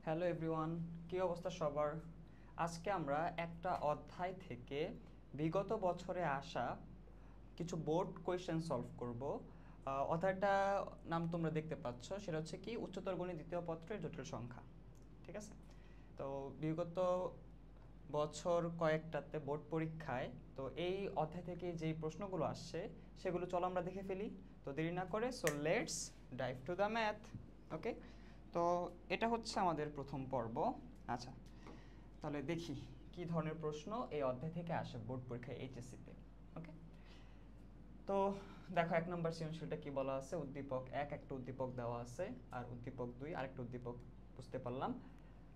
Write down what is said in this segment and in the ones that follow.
Hello everyone, কী অবস্থা সবার? আজকে আমরা একটা অধ্যায় থেকে বিগত বছরে আসা কিছু বোর্ড কোয়েশ্চেন সলভ করব। অধ্যায়টা নাম তোমরা দেখতে পাচ্ছ, সেটা হচ্ছে কি উচ্চতর গণিত দ্বিতীয় পত্রের জটিল সংখ্যা। ঠিক আছে? তো বিগত বছর কয়েকটাতে বোর্ড পরীক্ষায় তো এই অধ্যায় থেকে যেই প্রশ্নগুলো আসছে সেগুলো চলো আমরা দেখে ফেলি। তো দেরি না করে so let's dive to the math. Okay, তো এটা হচ্ছে আমাদের প্রথম পর্ব। আচ্ছা, তাহলে দেখি কি ধরনের প্রশ্ন এই অধ্যায় থেকে আসে বোর্ড পরীক্ষায় এইচএসসিতে। ওকে, তো দেখো 1 নম্বর সৃজনশীলটা কি বলা আছে। উদ্দীপক 1 একটা উদ্দীপক দেওয়া আছে, আর উদ্দীপক 2 আরেকটা উদ্দীপক। বুঝতে পারলাম।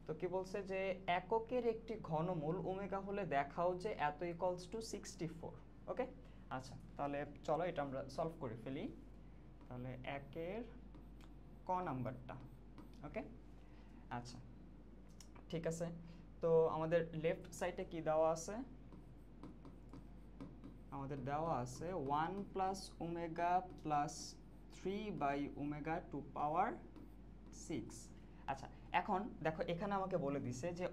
তো কি বলছে যে এককের একটি ঘনমূল ওমেগা হলে দেখাও যে এত ইকুয়ালস টু 64। ওকে, আচ্ছা তাহলে চলো এটা আমরা সলভ করে ফেলি। তাহলে একের ক নাম্বারটা। ওকে, আচ্ছা ঠিক আছে। তো আমাদের লেফট সাইডে কি দেওয়া আছে? আমাদের দেওয়া আছে 1 প্লাস ওমেগা প্লাস 3/ওমেগা টু পাওয়ার 6। আচ্ছা, এখন দেখো এখানে আমাকে বলে দিছে যে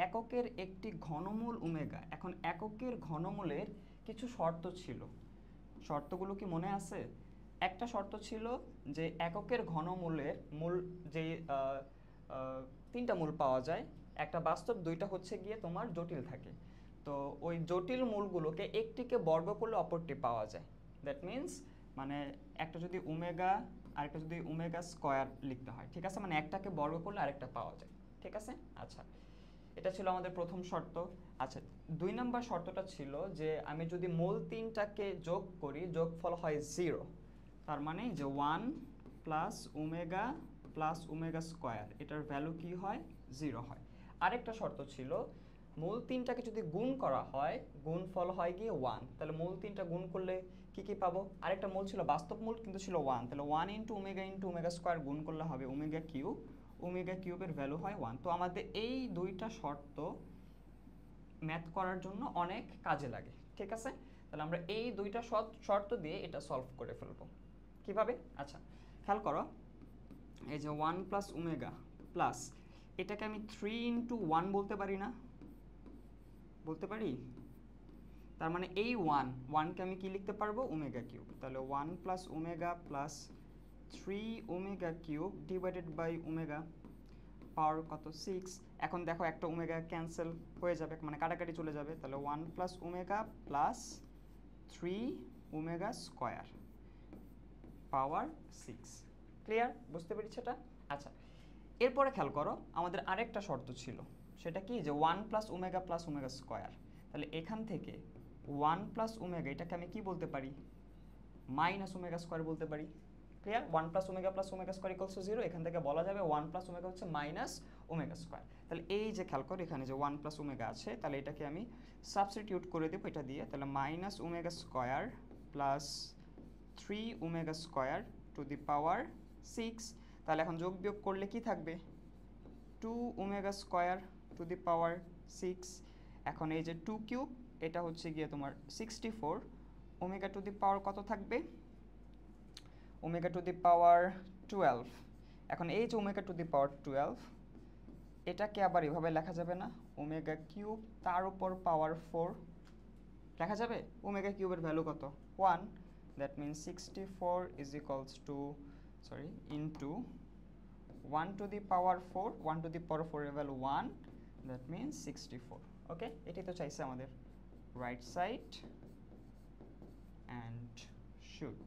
এককের একটি ঘনমূল ওমেগা। এখন এককের ঘনমূলের কিছু শর্ত ছিল, শর্তগুলো কি মনে আছে? একটা শর্ত ছিল যে এককের ঘনমূলের মূল যে তিনটা মূল পাওয়া যায়, একটা বাস্তব, দুইটা হচ্ছে গিয়ে তোমার জটিল থাকে। তো ওই জটিল মূলগুলোকে একটিকে বর্গ করলে অপরটি পাওয়া যায়। দ্যাট মিন্স মানে একটা যদি ওমেগা আরেকটা যদি ওমেগা স্কয়ার লিখতে হয়, ঠিক আছে, মানে একটাকে বর্গ করলে আরেকটা পাওয়া যায়। ঠিক আছে, আচ্ছা এটা ছিল আমাদের প্রথম শর্ত। আচ্ছা, 2 নম্বর শর্তটা ছিল যে আমি যদি মূল তিনটাকে যোগ করি যোগফল হয় 0, তার মানে যে 1 প্লাস ওমেগা স্কয়ার এটার ভ্যালু কি হয়? 0 হয়। আরেকটা শর্ত ছিল মূল তিনটাকে যদি গুণ করা হয় গুণফল হয় গিয়ে 1, তাহলে মূল তিনটা গুণ করলে কি কি পাবো? আরেকটা মূল ছিল বাস্তব মূল কিন্তু ছিল 1, তাহলে 1 ইন্টু ওমেগা স্কয়ার গুণ করলে হবে ওমেগা কিউব, ওমেগা কিউবের ভ্যালু হয় 1। তো আমাদের এই দুইটা শর্ত ম্যাথ করার জন্য অনেক কাজে লাগে। ঠিক আছে, তাহলে আমরা এই দুইটা শর্ত দিয়ে এটা সলভ করে ফেলবো। কিভাবে? আচ্ছা খেয়াল করো, এই যে 1 প্লাস ওমেগা প্লাস এটাকে আমি 3 × 1 বলতে পারি না? বলতে পারি। তার মানে এই 1কে আমি কি লিখতে পারবো? Omega cube. তাহলে 1 plus omega plus 3 omega cube divided by omega power কত? 6। এখন দেখো একটা ওমেগা ক্যান্সেল হয়ে যাবে, মানে কাটাকাটি চলে যাবে। তাহলে 1 plus omega plus 3 omega square power 6। Clear? বুঝতে পেরেছি এটা? আচ্ছা, এরপরে খেয়াল করো আমাদের আরেকটা শর্ত ছিল, সেটা কি যে 1 প্লাস ওমেগা স্কয়ার। তাহলে এখান থেকে 1 প্লাস ওমেগা এটাকে আমি কি বলতে পারি? মাইনাস ওমেগা স্কয়ার বলতে পারি। Clear? 1 plus omega square equals to 0, এখান থেকে বলা যাবে 1 প্লাস ওমেগা হচ্ছে মাইনাস ওমেগা স্কয়ার। তাহলে এই যে খেয়াল করো এখানে যে 1 প্লাস ওমেগা আছে, তাহলে এটাকে আমি সাবস্টিটিউট করে দেবো এটা দিয়ে। তাহলে minus omega square plus 3 omega square to the power 6। তাহলে এখন যোগ বিয়োগ করলে কি থাকবে? 2 omega square to the power 6। এখন এই যে 2 কিউব এটা হচ্ছে গিয়ে তোমার 64, ওমেগা টু দি পাওয়ার কত থাকবে? ওমেগা টু দি পাওয়ার 12। এখন এই যে ওমেগা টু দি পাওয়ার 12 এটাকে আবার এভাবে লেখা যাবে না? ওমেগা কিউব তার উপর পাওয়ার 4 লেখা যাবে? ওমেগা কিউবের ভ্যালু কত? 1। That means 64 is equals to into 1 to the power 4, 1 to the power 4 এর ভ্যালু 1, দ্যাট মিনস 64। ওকে, এটাই তো চাইছে আমাদের। Right side and shoot.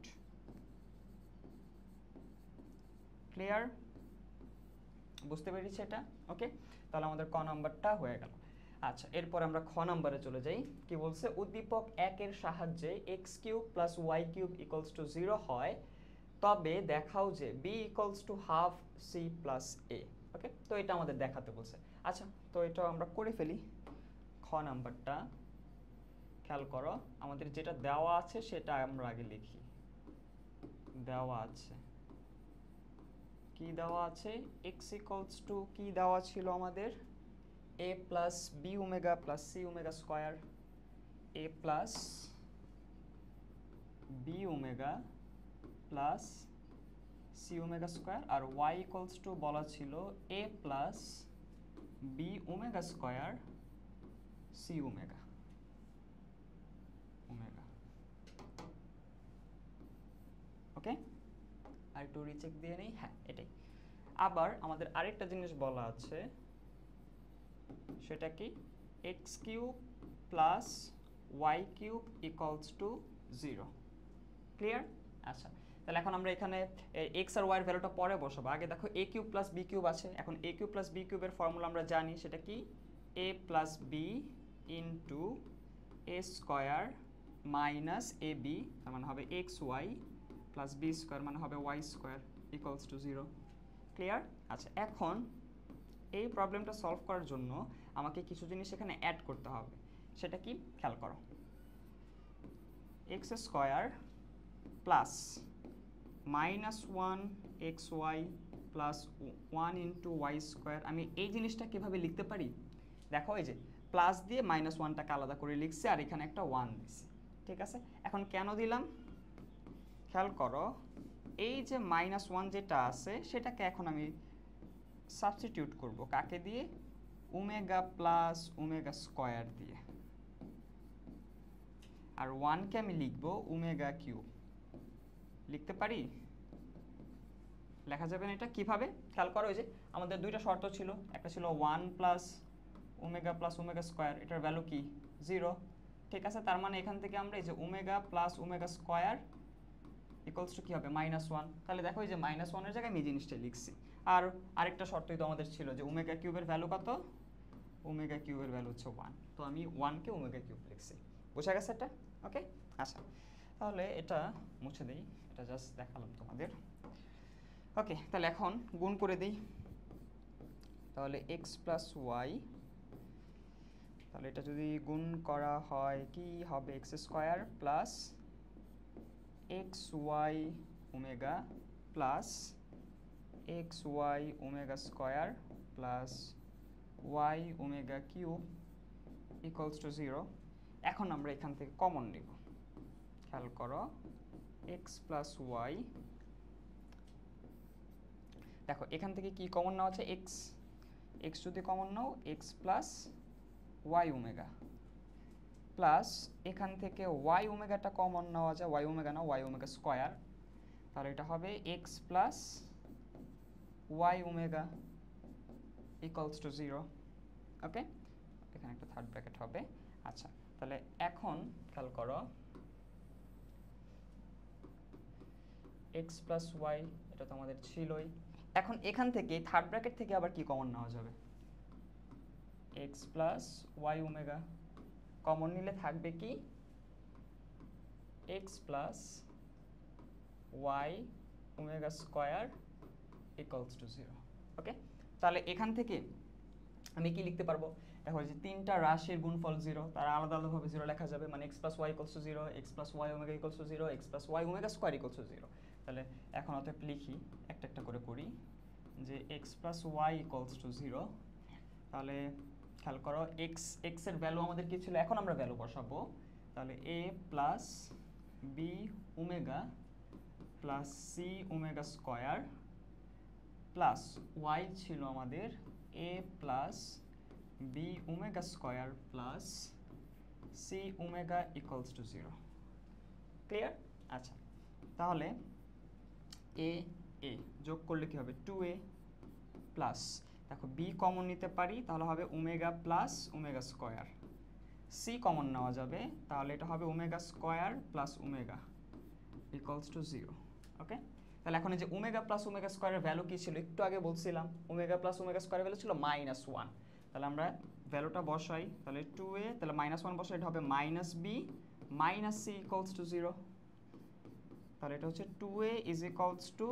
Clear? বুঝতে পেরেছি এটা? ওকে, তাহলে আমাদের ক নাম্বারটা হয়ে গেল। আচ্ছা, এরপর আমরা খ নাম্বারে চলে যাই। কি বলছে? উদ্দীপক 1 এর সাহায্যে x cube plus y cube equals to 0 হয়, তবে দেখাও যে b equals to half c plus a। ওকে, তো এটা আমাদের দেখাতে বলছে। আচ্ছা, তো এটা আমরা করে ফেলি। খ নাম্বারটা খেয়াল করো, আমাদের যেটা দেওয়া আছে সেটা আমরা আগে লিখি। দেওয়া আছে কি দেওয়া আছে? x ইকুয়ালস টু কি দেওয়া ছিল আমাদের? a plus b omega plus c omega square, a plus b omega plus c omega square, আর ওয়াই ইকুয়ালস টু বলা ছিল a plus b omega square c omega omega. Okay, আর একটু recheck দিয়ে নেই। হ্যাঁ, এটাই। আবার আমাদের আরেকটা জিনিস বলা আছে, সেটা কি x cube plus y cube equals to 0। Clear? আচ্ছা, তাহলে এখন আমরা এখানে এক্স আর ওয়াইয়ের ভ্যালুটা পরে বসাবো। আগে দেখো a cube plus b cube আছে। এখন এ কিউব প্লাস বি কিউবের ফর্মুলা আমরা জানি, সেটা কি a plus b into a square minus a b, তার মানে হবে x y plus b square, মানে হবে y square equals to 0। Clear? আচ্ছা, এখন এই প্রবলেমটা সলভ করার জন্য আমাকে কিছু জিনিস এখানে অ্যাড করতে হবে। সেটা কি খেয়াল করো, x square plus minus 1 x y plus 1 into y square. আমি এই জিনিসটা কীভাবে লিখতে পারি দেখো, এই যে প্লাস দিয়ে মাইনাস 1টাকে আলাদা করে লিখছি, আর এখানে একটা 1 দিছি। ঠিক আছে, এখন কেন দিলাম খেয়াল করো, এই যে মাইনাস 1 যেটা আছে সেটাকে এখন আমি সাবস্টিটিউট করব কাকে দিয়ে, ওমেগা প্লাস ওমেগা স্কোয়ার দিয়ে, আর 1কে আমি লিখব ওমেগা কিউব। লিখতে পারি? লেখা যাবে না এটা কিভাবে? খেয়াল করো, এই যে আমাদের দুইটা শর্ত ছিল, একটা ছিল 1 প্লাস ওমেগা স্কোয়ার, এটার ভ্যালু কি 0। ঠিক আছে, তার মানে এখান থেকে আমরা এই যে omega plus omega square equals to কী হবে -1। তাহলে দেখো, এই যে -1-এর জায়গায় আমি এই জিনিসটা লিখছি। আর আরেকটা শর্তই তো আমাদের ছিল যে ওমেগা কিউবের ভ্যালু কত, ওমেগা কিউবের ভ্যালু হচ্ছে 1, তো আমি 1কে ওমেগা কিউব লিখছি। বোঝা গেছে এটা? ওকে, আচ্ছা, তাহলে এটা মুছে দিই, এটা জাস্ট দেখালাম তোমাদের। ওকে, তাহলে এখন গুণ করে দিই। তাহলে এক্স প্লাস ওয়াই, তাহলে এটা যদি গুণ করা হয় কি হবে, x square plus x y omega plus x y omega square plus y omega cube equals to 0। এখন আমরা এখান থেকে কমন নিব। খেয়াল করো, এক্স প্লাস ওয়াই, দেখো এখান থেকে কি কমন নেওয়া আছে, এক্স, এক্স যদি কমন নাও x plus y omega, plus এখান থেকে ওয়াই ওমেগাটা কমন নেওয়া যায়, ওয়াই ওমেগা না ওয়াই ওমেগা স্কোয়ার, তাহলে এটা হবে x plus y omega equals to 0। Okay, এখানে একটা থার্ড ব্র্যাকেট হবে। আচ্ছা, তাহলে এখন খেয়াল করো, এক্স প্লাস ওয়াই এটা তো আমাদের ছিলই। এখন এখান থেকে থার্ড ব্র্যাকেট থেকে আবার কি কমন নেওয়া যাবে, x plus y omega, common নিলে থাকবে কি x plus y omega square equals to 0। Okay, তাহলে এখান থেকে আমি কি লিখতে পারবো, দেখো যে তিনটা রাশির গুণফল 0, তারা আলাদা আলাদাভাবে 0 লেখা যাবে, মানে x plus y equals to 0, x plus y omega equals to 0, x plus y omega square equals to 0। তাহলে এখন অতএব লিখি, একটা একটা করে করি, যে x plus y equals to 0। তাহলে খেয়াল করো, এক্স এর ভ্যালু আমাদের কি ছিল, এখন আমরা ভ্যালু বসাবো। তাহলে a plus b omega plus c omega square plus y ছিল আমাদের a plus b omega square plus c omega equals to 0। Clear? আচ্ছা, তাহলে এ এ যোগ করলে কি হবে, 2a প্লাস, দেখো বি কমন নিতে পারি, তাহলে হবে omega plus omega square, c common নেওয়া যাবে, তাহলে এটা হবে omega square plus omega equals to 0। Okay, তাহলে এখন এই যে ওমেগা প্লাস ওমেগা স্কোয়ারের ভ্যালু কি ছিল, একটু আগে বলছিলাম ওমেগা প্লাস ওমেগা স্কোয়ারের ভ্যালু ছিল -1। তাহলে আমরা ভ্যালুটা বসাই, তাহলে 2a, তাহলে -1 বসাই, এটা হবে -b minus c equals to 0। তাহলে এটা হচ্ছে 2a is equals to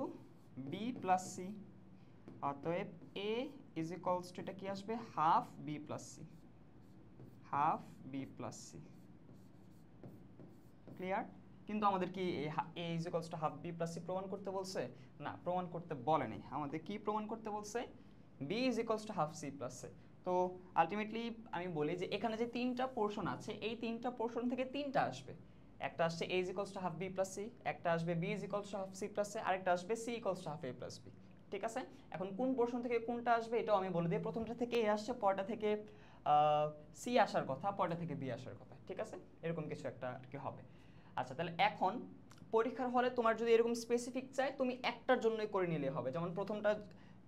b plus c, অতএব a ইজ ইকুয়ালস টু, এটা কি আসবে, half b plus c, half b plus c. Clear? কিন্তু আমাদের কি a is equals to half b plus c প্রমাণ করতে বলছে? না, প্রমাণ করতে বলেনি। আমাদের কি প্রমাণ করতে বলছে, b is equals to half c plus c. তো আলটিমেটলি আমি বলি যে এখানে যে তিনটা পোর্শন আছে, এই তিনটা পোর্শন থেকে তিনটা আসবে, একটা আসছে a is equals to half b plus c, একটা আসবে b is equals to half c plus a, আরেকটা আসবে c equals to half a plus b। ঠিক আছে, এখন কোন পোর্শন থেকে কোনটা আসবে এটাও আমি বলে দিই। প্রথমটা থেকে a আসছে, পরটা থেকে c আসার কথা, পরটা থেকে b আসার কথা। ঠিক আছে, এরকম কিছু একটা আর কি হবে। আচ্ছা, তাহলে এখন পরীক্ষার হলে তোমার যদি এরকম স্পেসিফিক চাই, তুমি একটার জন্যই করে নিলে হবে। যেমন প্রথমটা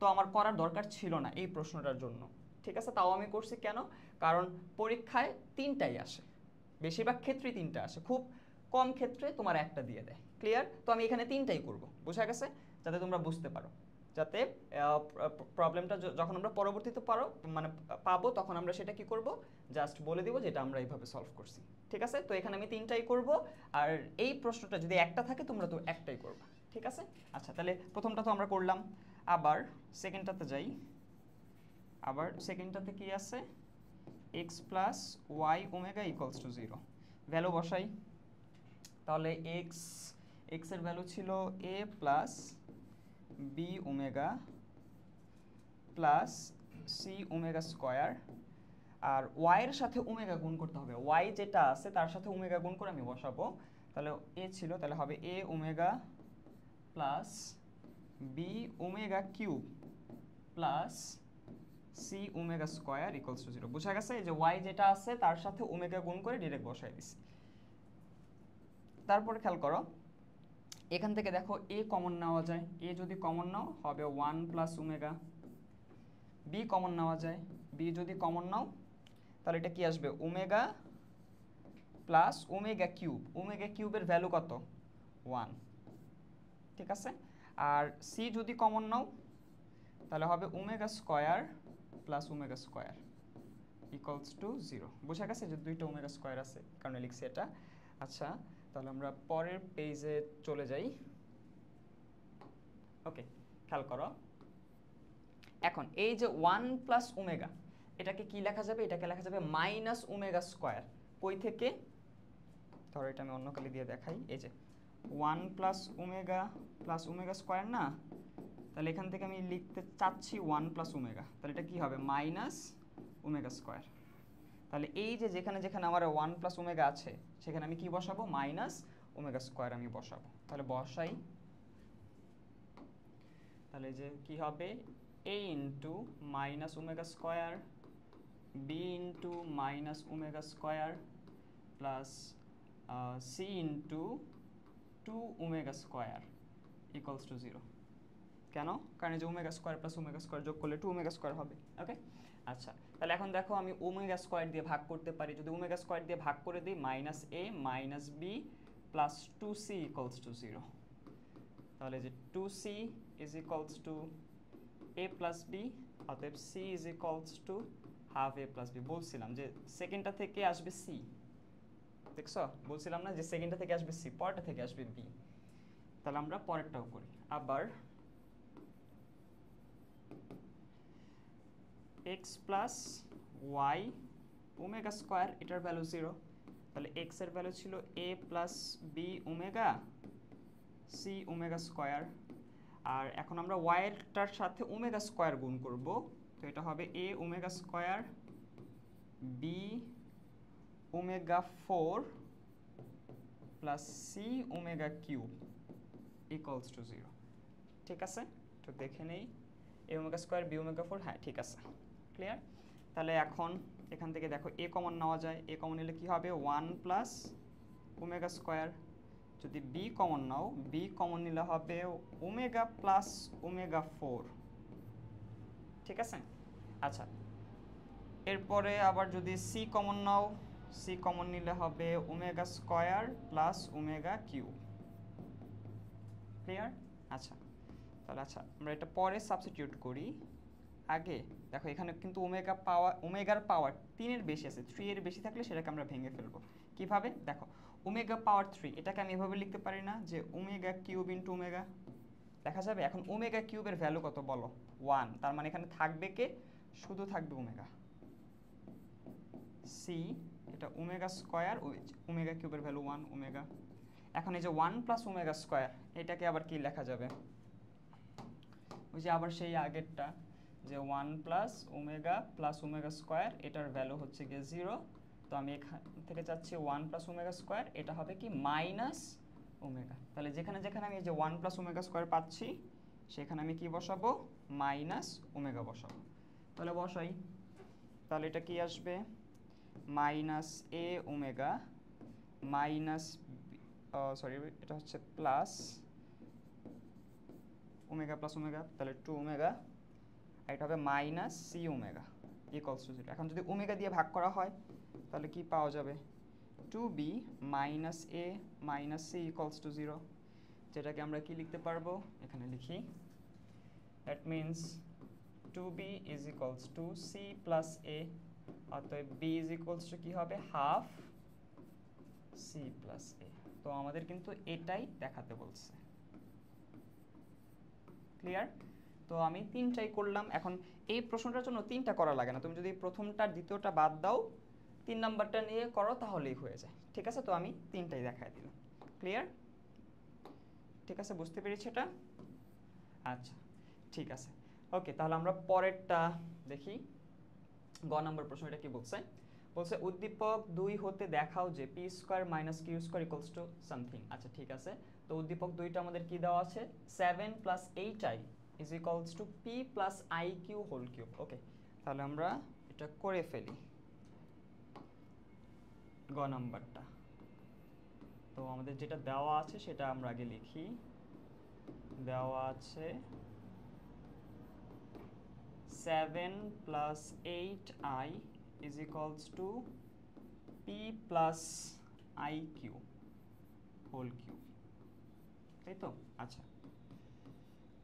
তো আমার করার দরকার ছিল না এই প্রশ্নটার জন্য। ঠিক আছে, তাও আমি করছি কেন? কারণ পরীক্ষায় তিনটাই আসে, বেশিরভাগ ক্ষেত্রেই তিনটা আসে, খুব কম ক্ষেত্রে তোমার একটা দিয়ে দেয়। ক্লিয়ার? তো আমি এখানে তিনটাই করব, বোঝা গেছে? যাতে তোমরা বুঝতে পারো, যাতে প্রবলেমটা যখন আমরা পরবর্তীতে মানে পাবো, তখন আমরা সেটা কি করব, জাস্ট বলে দিব যে এটা আমরা এইভাবে সলভ করছি। ঠিক আছে, তো এখানে আমি তিনটাই করব, আর এই প্রশ্নটা যদি একটা থাকে তোমরা তো একটাই করবা। ঠিক আছে, আচ্ছা তাহলে প্রথমটা তো আমরা করলাম, আবার সেকেন্ডটাতে যাই। আবার সেকেন্ডটাতে কি আছে, x plus y omega equals to 0, value বসাই। তাহলে x এর ভ্যালু ছিল a plus b omega plus c omega square, আর y এর সাথে ওমেগা গুণ করতে হবে, y যেটা আছে তার সাথে ওমেগা গুণ করে আমি বসাবো। তাহলে a ছিল, তাহলে হবে a omega plus b omega cube plus c omega square equals to 0। বোঝা গেছে? এই যে y যেটা আছে তার সাথে ওমেগা গুণ করে ডিরেক্ট বসাই দিছি। তারপরে খেয়াল করো, এখান থেকে দেখো a কমন নেওয়া যায়, a যদি কমন নাও হবে 1 প্লাস ওমেগা, b কমন নেওয়া যায়, b যদি কমন নাও তাহলে এটা কি আসবে, omega plus omega cube, omega কিউবের ভ্যালু কত, 1। ঠিক আছে, আর c যদি কমন নাও তাহলে হবে omega square plus omega square equals to 0। বোঝা গেছে যে দুইটা ওমেগা স্কোয়ার আছে, কারণে লিখছি এটা। আচ্ছা, তাহলে আমরা পরের পেজে চলে যাই। ওকে, খেয়াল করো, এখন এই যে 1 প্লাস ওমেগা, এটাকে কি লেখা যাবে, এটাকে লেখা যাবে মাইনাস ওমেগা স্কোয়ার। কই থেকে, ধরো এটা আমি অন্য কালি দিয়ে দেখাই, এই যে 1 প্লাস ওমেগা স্কোয়ার না, তাহলে এখান থেকে আমি লিখতে চাচ্ছি 1 প্লাস ওমেগা, তাহলে এটা কি হবে, মাইনাস ওমেগা স্কোয়ার। তাহলে এই যে যেখানে যেখানে আমার 1 প্লাস ওমেগা আছে সেখানে আমি কি বসাবো, মাইনাস ওমেগা স্কোয়ার আমি বসাবো। তাহলে বসাই, তাহলে যে কি হবে, a into minus omega square b into minus omega square plus c into 2 omega square equals to 0। কেন? কারণ যে omega square plus omega square যোগ করলে 2 ওমেগা স্কোয়ার হবে। ওকে, আচ্ছা তাহলে এখন দেখো আমি ওমেগা স্কোয়ার দিয়ে ভাগ করতে পারি, যদি ওমেগা স্কোয়ার দিয়ে ভাগ করে দিই, minus a minus b plus 2c equals to 0। তাহলে যে 2c is equals to a plus b, অতএব c is equals to half a plus b। বলছিলাম যে সেকেন্ডটা থেকে আসবে c, দেখছো? বলছিলাম না যে সেকেন্ডটা থেকে আসবে c, পরেরটা থেকে আসবে b। তাহলে আমরা পরেরটাও করি। আবার x plus y omega square, এটার ভ্যালু 0, তাহলে x এর ভ্যালু ছিল a plus b omega c omega square, আর এখন আমরা y এরটার সাথে ওমেগা স্কোয়ার গুণ করব, তো এটা হবে a omega square b omega 4 plus c omega cube equals to 0। ঠিক আছে, তো দেখে নেই, a omega square b omega 4, হ্যাঁ ঠিক আছে, ক্লিয়ার? তাহলে এখন এখান থেকে দেখো a কমন নেওয়া যায়, a কমন নিলে কি হবে, 1 প্লাস ওমেগা স্কোয়ার। যদি b কমন নাও, b কমন নিলে হবে ওমেগা প্লাস ওমেগা 4। ঠিক আছে, আচ্ছা এরপরে আবার যদি c কমন নাও, c কমন নিলে হবে omega square plus omega cube. Clear? আচ্ছা তাহলে আচ্ছা আমরা এটা পরে সাবস্টিটিউট করি। আগে দেখো এখানে কিন্তু ওমেগার পাওয়ার 3 এর বেশি আছে, 3 এর বেশি থাকলে সেটাকে আমরা ভেঙে ফেলবো। কিভাবে দেখো, ওমেগা পাওয়ার 3 এটাকে আমি এভাবে লিখতে পারি না যে ওমেগা কিউব ইনটু ওমেগা, দেখা যাবে? এখন ওমেগা কিউবের ভ্যালু কত বলো, 1, তার মানে এখানে থাকবে কে, শুধু থাকবে ওমেগা। সি এটা ওমেগা স্কোয়ার, ওমেগা কিউবের ভ্যালু 1 ওমেগা। এখন এই যে 1 প্লাস ওমেগা স্কোয়ার, এটাকে আবার কি লেখা যাবে, ওই যে আবার সেই আগেরটা, যে 1 প্লাস ওমেগা স্কোয়ার, এটার ভ্যালু হচ্ছে গিয়ে 0, তো আমি এখান থেকে চাচ্ছি 1 প্লাস ওমেগা স্কোয়ার, এটা হবে কি মাইনাস ওমেগা। তাহলে যেখানে যেখানে আমি এই যে 1 প্লাস ওমেগা স্কোয়ার পাচ্ছি সেখানে আমি কি বসাবো, মাইনাস ওমেগা বসাবো। তাহলে বসাই, তাহলে এটা কি আসবে, মাইনাস এ ওমেগা মাইনাস, সরি এটা হচ্ছে প্লাস ওমেগা প্লাস ওমেগা, তাহলে 2 ওমেগা, এটা হবে minus c omega equals to 0। এখন যদি ওমেগা দিয়ে ভাগ করা হয় তাহলে কি পাওয়া যাবে, 2b minus a minus c equals to 0, যেটাকে আমরা কি লিখতে পারবো, এখানে লিখি, that means 2b is equals to c plus a, অতএব b ইজ ইকুয়ালস টু কি হবে, হাফ সি প্লাস এ। তো আমাদের কিন্তু এটাই দেখাতে বলছে। ক্লিয়ার? তো আমি তিনটাই করলাম। এখন এই প্রশ্নটার জন্য তিনটা করা লাগে না, তুমি যদি প্রথমটা দ্বিতীয়টা বাদ দাও 3 নাম্বারটা নিয়ে করো তাহলেই হয়ে যায়। ঠিক আছে, তো আমি তিনটাই দেখাই দিলাম। ক্লিয়ার? ঠিক আছে, বুঝতে পেরেছি এটা? আচ্ছা ঠিক আছে, ওকে, তাহলে আমরা পরেরটা দেখি। গ নাম্বার প্রশ্ন, এটা কি বলছে, বলছে উদ্দীপক 2 হতে দেখাও যে p square minus q square equals to something. আচ্ছা ঠিক আছে, তো উদ্দীপক 2টা আমাদের কি দেওয়া আছে, 7 plus 8i is equals to p plus i q whole cube. Okay, তাহলে আমরা এটা করে ফেলি গ নাম্বারটা। তো আমাদের যেটা দেওয়া আছে সেটা আমরা আগে লিখি। দেওয়া আছে 7 plus 8i is equals to p plus iq whole cube, তাই তো? আচ্ছা,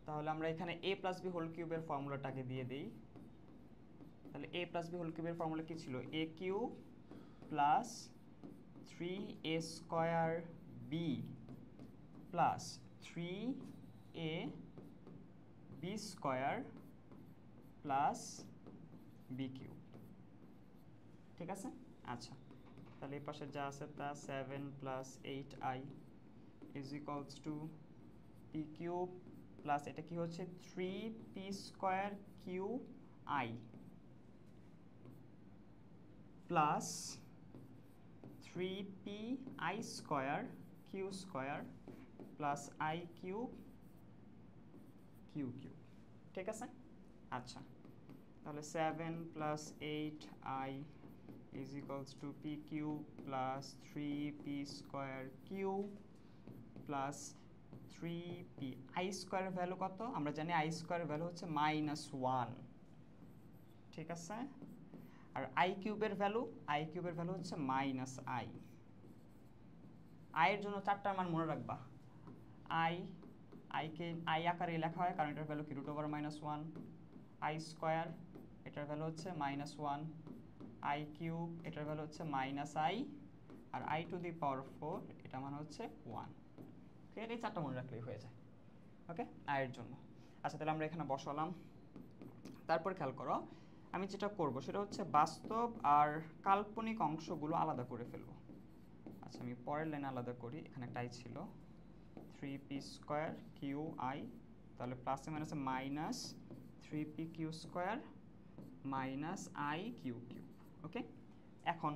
তাহলে আমরা এখানে a plus b whole cube এর ফর্মুলাটাকে দিয়ে দেই। তাহলে a plus b whole cube এর ফর্মুলা কি ছিল, a cube plus 3a square b plus 3a b square plus b cube. ঠিক আছে, আচ্ছা, তাহলে এই পাশে যা আছে তা 7 plus 8i is equals to p cube plus এটা কি হচ্ছে 3p square q i plus 3p i square q square plus i cube q cube. ঠিক আছে, আচ্ছা, তাহলে 7 plus 8i is equals to p q plus 3p square q plus 3p i স্কোয়ারের value কত, আমরা জানি আই স্কোয়ারের value হচ্ছে -1। ঠিক আছে, আর আই কিউবের ভ্যালু হচ্ছে -i। আই এর জন্য 4টার মান মনে রাখবা। আইকে আই আকারে লেখা হয় কারণ এটার ভ্যালু কি √1, আই স্কোয়ার এটার ভ্যালু হচ্ছে -1, আই কিউব এটার ভ্যালু হচ্ছে -i, আর i টু দি পাওয়ার 4 এটা মানে হচ্ছে 1। ক্লিয়ার? এই 4টা মনে রাখলেই হয়ে যায়। ওকে, i এর জন্য। আচ্ছা, তাহলে আমরা এখানে বসালাম। তারপর খেয়াল করো, আমি যেটা করব সেটা হচ্ছে বাস্তব আর কাল্পনিক অংশগুলো আলাদা করে ফেলবো। আচ্ছা, আমি পরের লাইনে আলাদা করি। এখানে একটাই ছিল 3p স্কোয়ার কিউ আই, তাহলে প্লাসে মাইনাসে minus 3p q square minus i q cube. Okay, এখন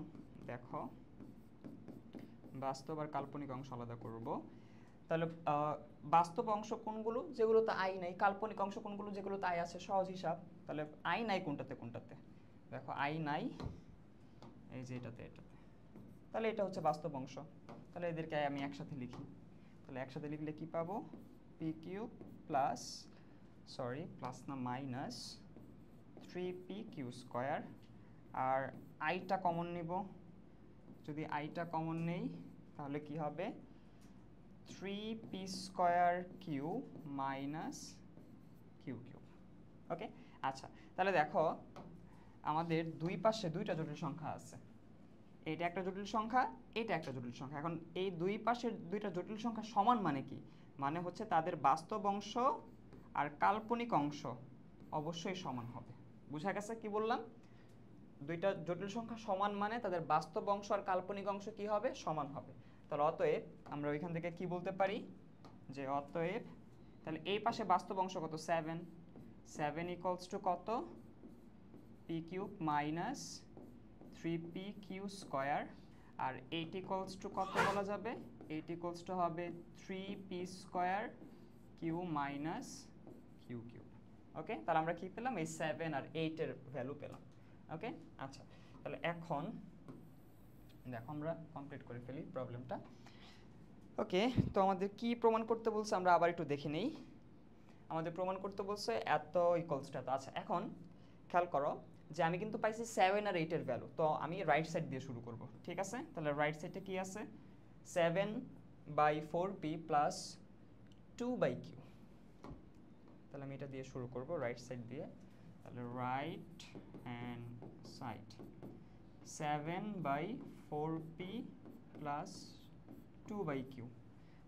দেখো বাস্তব আর কাল্পনিক অংশ আলাদা করব। তাহলে বাস্তব অংশ কোনগুলো, যেগুলোতে আই নাই, কাল্পনিক অংশ কোনগুলো, যেগুলোতে আই আছে। সহজ হিসাব, তাহলে আই নাই কোনটাতে কোনটাতে, দেখো আই নাই এই যে এটাতে, তাহলে এটা হচ্ছে বাস্তব অংশ। তাহলে এদেরকে আমি একসাথে লিখি। তাহলে একসাথে লিখলে কি পাবো, P cube plus, sorry plus না মাইনাস 3p কিউ স্কোয়ার, আর আইটা কমন নিব। যদি আইটা কমন নেই তাহলে কি হবে, 3p square q minus q cube. Okay, আচ্ছা, তাহলে দেখো আমাদের দুই পাশে দুইটা জটিল সংখ্যা আছে। এটা একটা জটিল সংখ্যা, এটা একটা জটিল সংখ্যা। এখন এই দুই পাশের দুইটা জটিল সংখ্যা সমান মানে কি, মানে হচ্ছে তাদের বাস্তব অংশ আর কাল্পনিক অংশ অবশ্যই সমান হবে। বুঝা গেছে কি বললাম? দুইটা জটিল সংখ্যা সমান মানে তাদের বাস্তব অংশ আর কাল্পনিক অংশ কি হবে, সমান হবে। তাহলে অতএব আমরা ওইখান থেকে কি বলতে পারি, যে অতএব তাহলে এই পাশে বাস্তব অংশ কত, 7 ইকুয়ালস টু কত, p cube minus 3p q square, আর 8 ইকুয়ালস টু কত বলা যাবে? 8 ইকুয়ালস টু হবে 3p square q minus q cube. Okay, তাহলে আমরা কি পেলাম? এই 7 আর 8 এর ভ্যালু পেলাম। ওকে, আচ্ছা, তাহলে এখন দেখো আমরা কমপ্লিট করে ফেলি প্রবলেমটা। ওকে, তো আমাদের কি প্রমাণ করতে বলছে আমরা আবার একটু দেখে নেই। আমাদের প্রমাণ করতে বলছে এত ইকুয়ালস টু এত। আচ্ছা, এখন খেয়াল করো যে আমি কিন্তু পাইছি 7 আর 8 এর ভ্যালু, তো আমি রাইট সাইড দিয়ে শুরু করব। ঠিক আছে, তাহলে রাইট সাইডে কি আছে? 7/4p plus 2/q। তাহলে আমি এটা দিয়ে শুরু করব, রাইট সাইড দিয়ে। তাহলে right hand side 7/4p plus 2/q।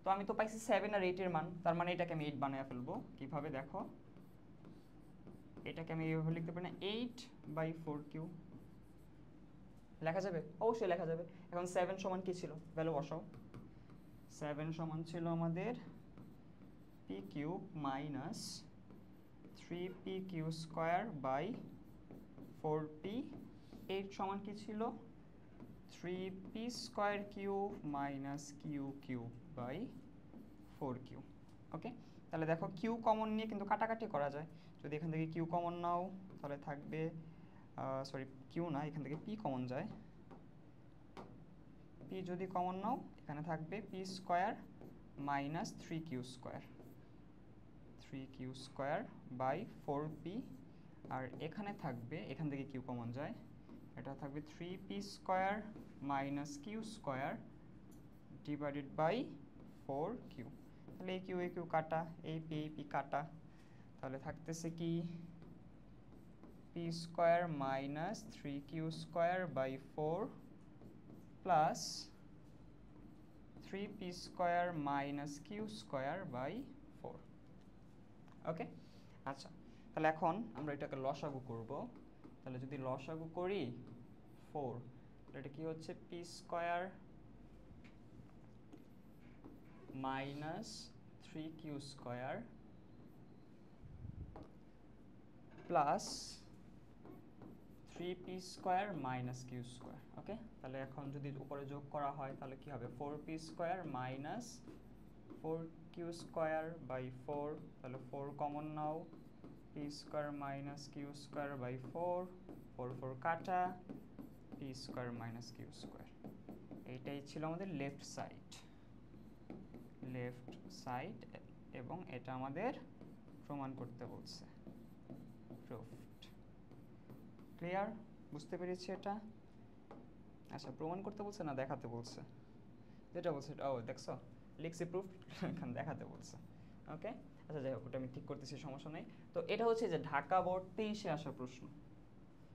তো আমি তো পাইছি 7 আর 8 এর মান, তার মানে এটাকে আমি 8 বানায় ফেলবো। কিভাবে দেখো, এটাকে আমি এইভাবে লিখতে পারি না, 8/4q লেখা যাবে? অবশ্যই লেখা যাবে। এখন 7 সমান কি ছিল? ভ্যালু বসাও। 7 সমান ছিল আমাদের p cube minus 3pq square by 4p। 8 সমান কি ছিল? 3p square cube minus q cube by 4q। Okay, তাহলে দেখো কিউ কমন নিয়ে কিন্তু কাটাকাটি করা যায়। যদি এখান থেকে কিউ কমন নাও তাহলে থাকবে, সরি কিউ না, এখান থেকে পি কমন যায়। পি যদি কমন নাও এখানে থাকবে p square minus 3q square, 3q square by 4p। আর এখানে থাকবে, এখান থেকে কিউ কমন যায়, এটা থাকবে 3p square minus q square divided by 4q। তাহলে এই কিউ কাটা, এই পি কাটা, তাহলে থাকতেছে কি p square minus 3q square by 4 plus 3p square minus q square by 4। Okay, আচ্ছা, তাহলে এখন আমরা এটাকে লসাগু করব। তাহলে যদি লসাগু করি 4, তাহলে এটা কি হচ্ছে? p square minus 3q square plus 3p square minus q square. Okay, তাহলে এখন যদি উপরে যোগ করা হয় তাহলে কি হবে? 4p square minus 4q square by 4, তাহলে 4 কমন নাও, p square minus q square by 4, 4 কাটা, p square minus q square. এইটাই ছিল আমাদের লেফট সাইড, এবং এটা আমাদের প্রমাণ করতে বলছে। প্রুফড। ক্লিয়ার? বুঝতে পেরেছি এটা? আচ্ছা, প্রমাণ করতে বলছে না দেখাতে বলছে? যেটা বলছে, ও দেখছো, লিখছি প্রুফ, এখানে দেখাতে বলছে। ওকে, আচ্ছা যাই হোক, ওটা আমি ঠিক করতেছি, সমস্যা নেই। তো এটা হচ্ছে যে ঢাকা বোর্ড 23-এ আসা প্রশ্ন।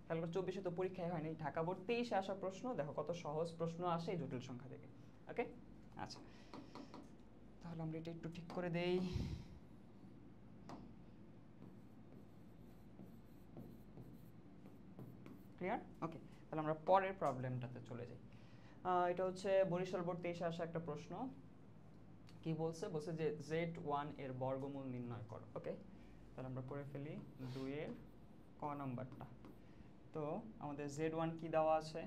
তাহলে 24-এ তো পরীক্ষায় হয়নি, ঢাকা বোর্ড 23-এ আসা প্রশ্ন। দেখো কত সহজ প্রশ্ন আসে এই জটিল সংখ্যা থেকে। ওকে, আচ্ছা, তাহলে আমরা এটা একটু ঠিক করে দেই। ক্লিয়ার? ওকে, তাহলে আমরা পরের প্রবলেমটাতে চলে যাই। এটা হচ্ছে বরিশাল বোর্ড 23-এ আসা একটা প্রশ্ন। কি বলছে? বলছে যে z1 এর বর্গমূল নির্ণয় করো। ওকে, তাহলে আমরা করে ফেলি 2 এর ক নাম্বারটা। তো আমাদের z1 কি দেওয়া আছে?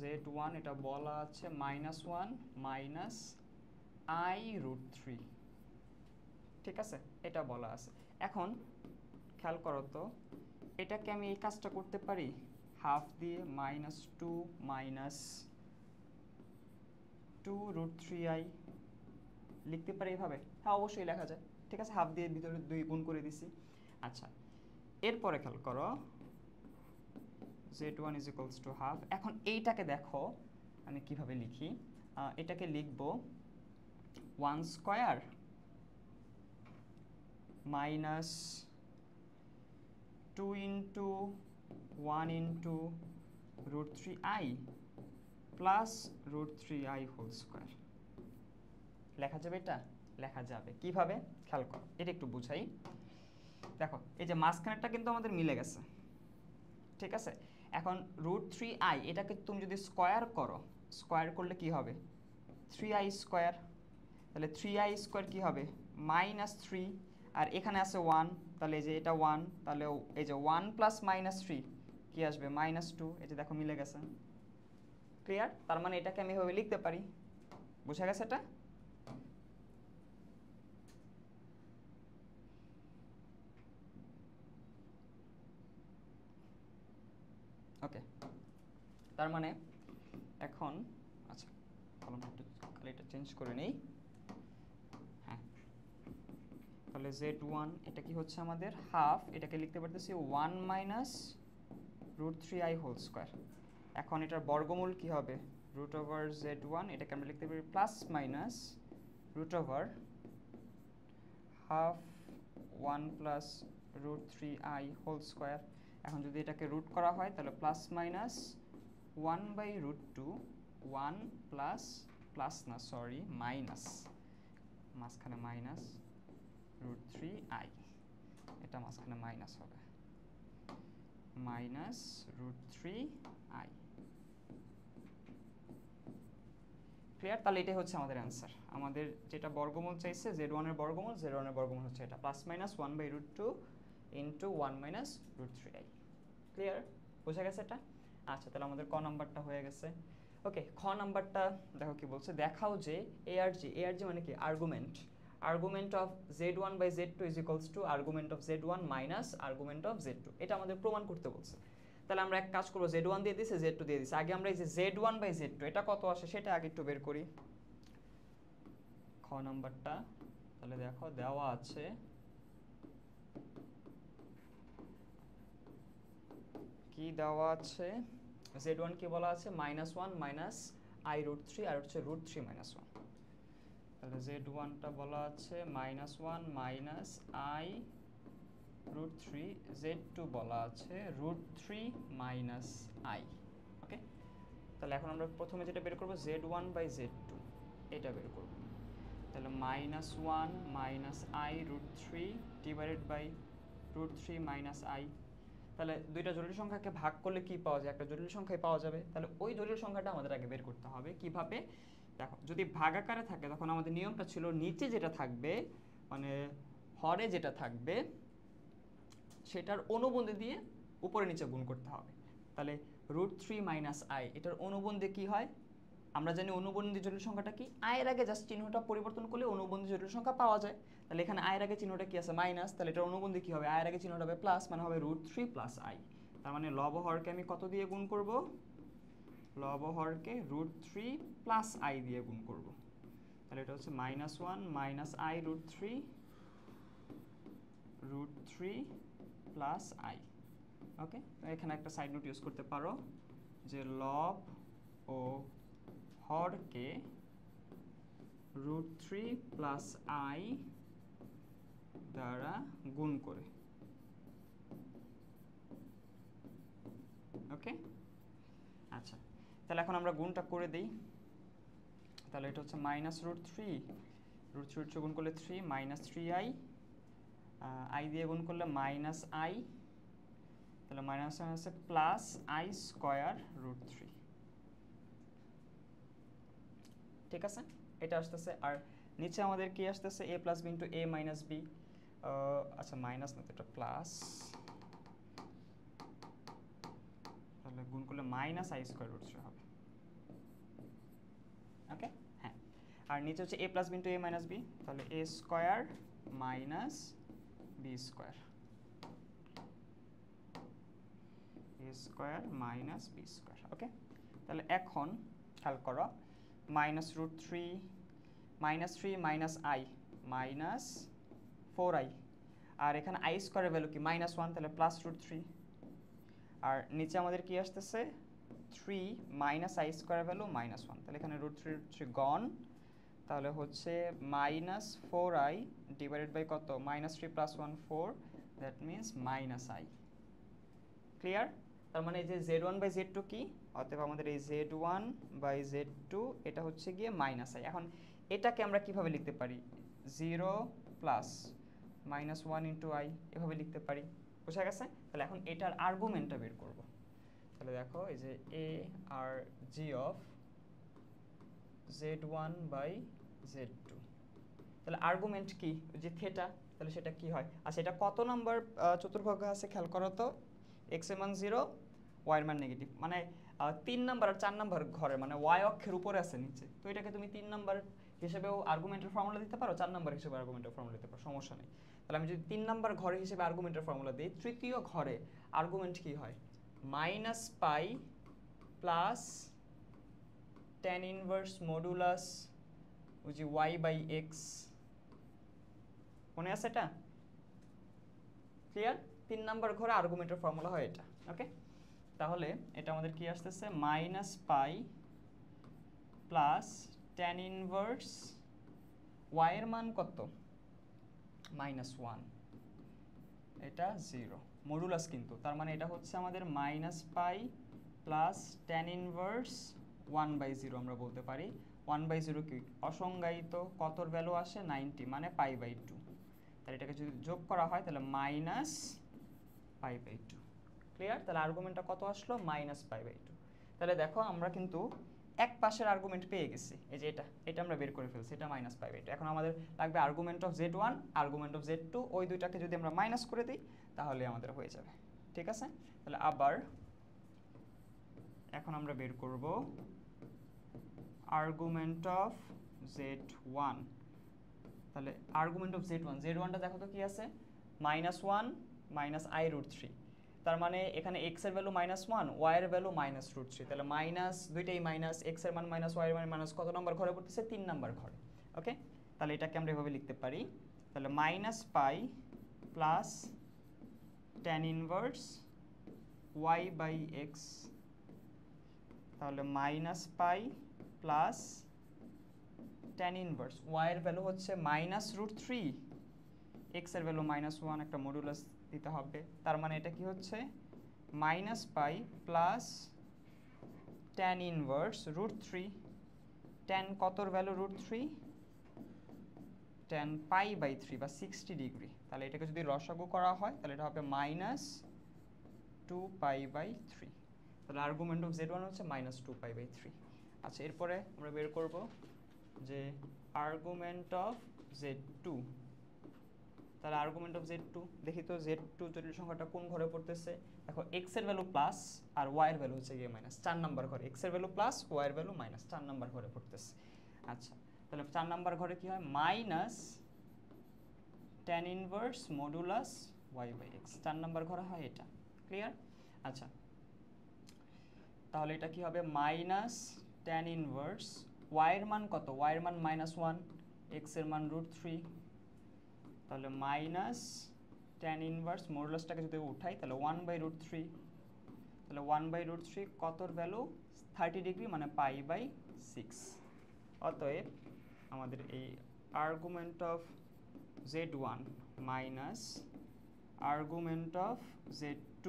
z1 এটা বলা আছে -1 মাইনাস i√3। ঠিক আছে, এটা বলা আছে। এখন খেয়াল করো তো, এটাকে আমি এই কাজটা করতে পারি হাফ দিয়ে -2 মাইনাস 2√3i লিখতে পারি এভাবে? হ্যাঁ, অবশ্যই লেখা যায়। ঠিক আছে, হাফ দিয়ে ভিতরে 2 গুণ করে দিছি। আচ্ছা, এরপরে খেয়াল করো z1 is equals to half. এখন এইটাকে দেখো আমি কিভাবে লিখি। এটাকে লিখব 1 square minus 2 into 1 into √3i plus √3i whole square. লেখা যাবে? এটা লেখা যাবে। কিভাবে? খেয়াল করো, এটা একটু বুঝাই। দেখো, এই যে মাঝখানেরটা কিন্তু আমাদের মিলে গেছে। ঠিক আছে, এখন √3i এটাকে তুমি যদি স্কোয়ার করো, স্কোয়ার করলে কি হবে? 3i square. তাহলে 3i স্কোয়ার কি হবে? -3 আর এখানে আছে 1, তাহলে এই যে এটা 1, তাহলে এই যে 1 প্লাস মাইনাস 3 কি আসবে -2, এই যে দেখো মিলে গেছে। ক্লিয়ার? তার মানে এটাকে আমি এভাবে লিখতে পারি। বুঝা গেছে এটা? ওকে, তার মানে এখন আচ্ছা কলমটা একটু খালি এটা চেঞ্জ করে নেই। হ্যাঁ, তাহলে z1 এটা কি হচ্ছে আমাদের হাফ, এটাকে লিখতে পারতেছি 1 মাইনাস √3i হোল স্কোয়ার। এখন এটার বর্গমূল কি হবে? √z1, এটাকে আমরা লিখতে পারি plus minus √half 1 plus √3i whole square. এখন যদি এটাকে রুট করা হয় তাহলে প্লাস মাইনাস 1/√2, 1 প্লাস প্লাস না সরি মাইনাস, মাঝখানে মাইনাস √3i, এটা মাঝখানে মাইনাস হবে, মাইনাস √3i। ক্লিয়ার? তাহলে এটাই হচ্ছে আমাদের অ্যান্সার। আমাদের যেটা বর্গমূল চাইছে z1 এর বর্গমূল, z1 এর বর্গমূল হচ্ছে এটা plus minus 1/√2 into 1 minus √3i। Clear? বোঝা গেছে এটা? আচ্ছা, তাহলে আমাদের ক নাম্বারটা হয়ে গেছে। ওকে, খ নাম্বারটা দেখো কি বলছে, দেখাও যে ARG মানে কি argument, argument of z1/z2 is equals two argument of z1 minus argument of z2। এটা আমাদের প্রমাণ করতে বলছে। তাহলে আমরা এক কাজ করবো, z1 দিয়ে দিছে, z2 দিয়ে দিছে, আগে আমরা এই যে z1/z2 এটা কত আসে সেটা আগে একটু বের করি। খ নাম্বারটা তাহলে দেখো দেওয়া আছে কি দেওয়া আছে, z1 কি বলা আছে -1 মাইনাস i√3 আর হচ্ছে √3 - 1। তাহলে z1টা বলা আছে -1 মাইনাস i√3, z2 বলা আছে √3 মাইনাস i। ওকে, তাহলে এখন আমরা প্রথমে যেটা বের করব z1/z2 এটা বের করব। তাহলে -1 minus i√3 divided by √3 minus i। তাহলে দুইটা জটিল সংখ্যাকে ভাগ করলে কি পাওয়া যায়? একটা জটিল সংখ্যাই পাওয়া যাবে। তাহলে ওই জটিল সংখ্যাটা আমাদের আগে বের করতে হবে। কিভাবে? দেখো, যদি ভাগ আকারে থাকে তখন আমাদের নিয়মটা ছিল নিচে যেটা থাকবে মানে হরে যেটা থাকবে সেটার অনুবন্ধী দিয়ে উপরে নিচে গুণ করতে হবে। তাহলে √3 মাইনাস i এটার অনুবন্ধী কি হয়? আমরা জানি অনুবন্ধী জটিল সংখ্যাটা কি, আয়ের আগে জাস্ট চিহ্নটা পরিবর্তন করলে অনুবন্ধী জটিল সংখ্যা পাওয়া যায়। তাহলে এখানে আয়ের আগে চিহ্নটা কি আছে মাইনাস, তাহলে এটার অনুবন্ধী কি হবে? আয়ের আগে চিহ্নটা হবে প্লাস, মানে হবে √3 প্লাস i। তার মানে লব হরকে আমি কত দিয়ে গুণ করব? লব হরকে √3 প্লাস i দিয়ে গুণ করব। তাহলে এটা হচ্ছে -1 মাইনাস i√3 প্লাস i। ওকে, এখানে একটা সাইড নোট ইউজ করতে পারো যে লব ও হরকে √3 প্লাস i দ্বারা গুণ করে। ওকে, আচ্ছা, তাহলে এখন আমরা গুণটা করে দিই। তাহলে এটা হচ্ছে -√3 গুণ করলে 3 মাইনাস 3i, i দিয়ে গুণ করলে মাইনাস i, তাহলে মাইনাস হচ্ছে প্লাস i স্কোয়ার √3। ঠিক আছে, এটা আসতেছে। আর নিচে আমাদের কি আসতেছে? a plus b into a minus b. আচ্ছা, মাইনাস না তো, এটা প্লাস, তাহলে গুণ করলে মাইনাস i স্কোয়ার √3 হবে। ওকে, হ্যাঁ, আর নিচে হচ্ছে a plus b into a minus b, তাহলে a square minus b square, a square minus b square. Okay, তাহলে এখন খেয়াল করো, -√3 -3 মাইনাস i মাইনাস 4i, আর এখানে i স্কোয়ারের ভ্যালু কি -1, তাহলে প্লাস √3। আর নিচে আমাদের কি আসতেছে 3 মাইনাস i স্কোয়ারের ভ্যালু -1, তাহলে এখানে √3 গন, তাহলে হচ্ছে -4i ডিভাইডেড বাই কত? -3 plus 1 4, that means -i। Clear? তার মানে এই যে z1/z2 কি, অতএব আমাদের এই z1/z2 এটা হচ্ছে গিয়ে -i। এখন এটাকে আমরা কিভাবে লিখতে পারি? 0 প্লাস -1 ইন্টু i এভাবে লিখতে পারি। বুঝা গেছে? তাহলে এখন এটার আর্গুমেন্টটা বের করব। তাহলে দেখো এই যে ARG অফ z1/z2, তাহলে আর্গুমেন্ট কি? যে থেটা, তাহলে সেটা কি হয়? আচ্ছা, এটা কত নাম্বার চতুর্ভাগে আছে খেয়াল করো তো। x এর মান 0, y এর মান নেগেটিভ, মানে 3 নাম্বার আর 4 নাম্বার ঘরে, মানে y অক্ষের উপরে আছে নিচে। তো এটাকে তুমি 3 নাম্বার হিসেবেও আর্গুমেন্টের ফর্মুলা দিতে পারো, 4 নাম্বার হিসেবে আর্গুমেন্টের ফর্মুলা দিতে পারো, সমস্যা নেই। তাহলে আমি যদি 3 নাম্বার ঘরে হিসেবে আর্গুমেন্টের ফর্মুলা দিই, তৃতীয় ঘরে আর্গুমেন্ট কি হয়? -পাই প্লাস tan ইনভার্স মডুলাস ওই যে y/x, মনে আছে এটা? ক্লিয়ার? 3 নাম্বার ঘরে আর্গুমেন্টের ফর্মুলা হয় এটা। ওকে, তাহলে এটা আমাদের কি আসতেছে? -পাই প্লাস tan ইনভার্স y এর মান কত? -1, এটা 0 মডুলাস কিন্তু, তার মানে এটা হচ্ছে আমাদের -পাই প্লাস tan ইনভার্স 1/0 আমরা বলতে পারি। 1/0 কি অসংজ্ঞায়িত, কতর ভ্যালু আসে? 90, মানে π/2। তাহলে এটাকে যদি যোগ করা হয় তাহলে -π/2। ক্লিয়ার? তাহলে আর্গুমেন্টটা কত আসলো? -π/2। তাহলে দেখো আমরা কিন্তু এক পাশের আর্গুমেন্ট পেয়ে গেছি, এই যে এটা আমরা বের করে ফেলছি, এটা -π/2। এখন আমাদের লাগবে argument of z1, argument of z2, ওই দুইটাকে যদি আমরা মাইনাস করে দিই তাহলে আমাদের হয়ে যাবে। ঠিক আছে? তাহলে আবার এখন আমরা বের করব আর্গুমেন্ট অফ z1। তাহলে আর্গুমেন্ট অফ z1টা দেখো তো কি আছে? -1 -i√3। তার মানে এখানে x এর ভ্যালু -1, y এর ভ্যালু -√3। তাহলে মাইনাস, দুইটাই মাইনাস, x এর মান মাইনাস, y এর মান মাইনাস, কত নাম্বার ঘরে পড়তেছে? 3 নাম্বার ঘরে। ওকে, তাহলে এটাকে আমরা এভাবে লিখতে পারি। তাহলে -পাই প্লাস tan ইনভার্স y/x, তাহলে -পাই প্লাস tan ইনভার্স y এর ভ্যালু হচ্ছে -√3, x এর ভ্যালু -1, একটা মডুলাস দিতে হবে। তার মানে এটা কি হচ্ছে? -Pi plus tan inverse √3, tan কতর ভ্যালু? √3, tan π/3 বা 60 ডিগ্রি। তাহলে এটাকে যদি লসাগু করা হয় তাহলে এটা হবে -2π/3। তাহলে আর্গুমেন্ট অফ z1 হচ্ছে -2π/3। আচ্ছা, এরপরে আমরা বের করব যে আর্গুমেন্ট অফ z2। তাহলে আর্গুমেন্ট অফ z2, দেখি তো z2 জটিল সংখ্যাটা কোন ঘরে পড়তেছে। দেখো x এর ভ্যালু প্লাস আর y এর ভ্যালু হচ্ছে গিয়ে মাইনাস, 4 নাম্বার ঘরে। x এর ভ্যালু প্লাস, y এর ভ্যালু মাইনাস, 4 নাম্বার ঘরে পড়তেছে। আচ্ছা, তাহলে 4 নাম্বার ঘরে কি হয়? Minus tan inverse modulus y/x, 4 number ঘরে হয় এটা। ক্লিয়ার? আচ্ছা, তাহলে এটা কি হবে? মাইনাস tan ইনভার্স y এর মান কত? y এর মান -1, x এর মান √3। তাহলে মাইনাস tan ইনভার্স মডুলাসটাকে যদি উঠাই তাহলে 1/√3। তাহলে 1/√3 কতর ভ্যালু? 30 ডিগ্রি, মানে π/6। অতএব আমাদের এই argument of z1 minus argument of z2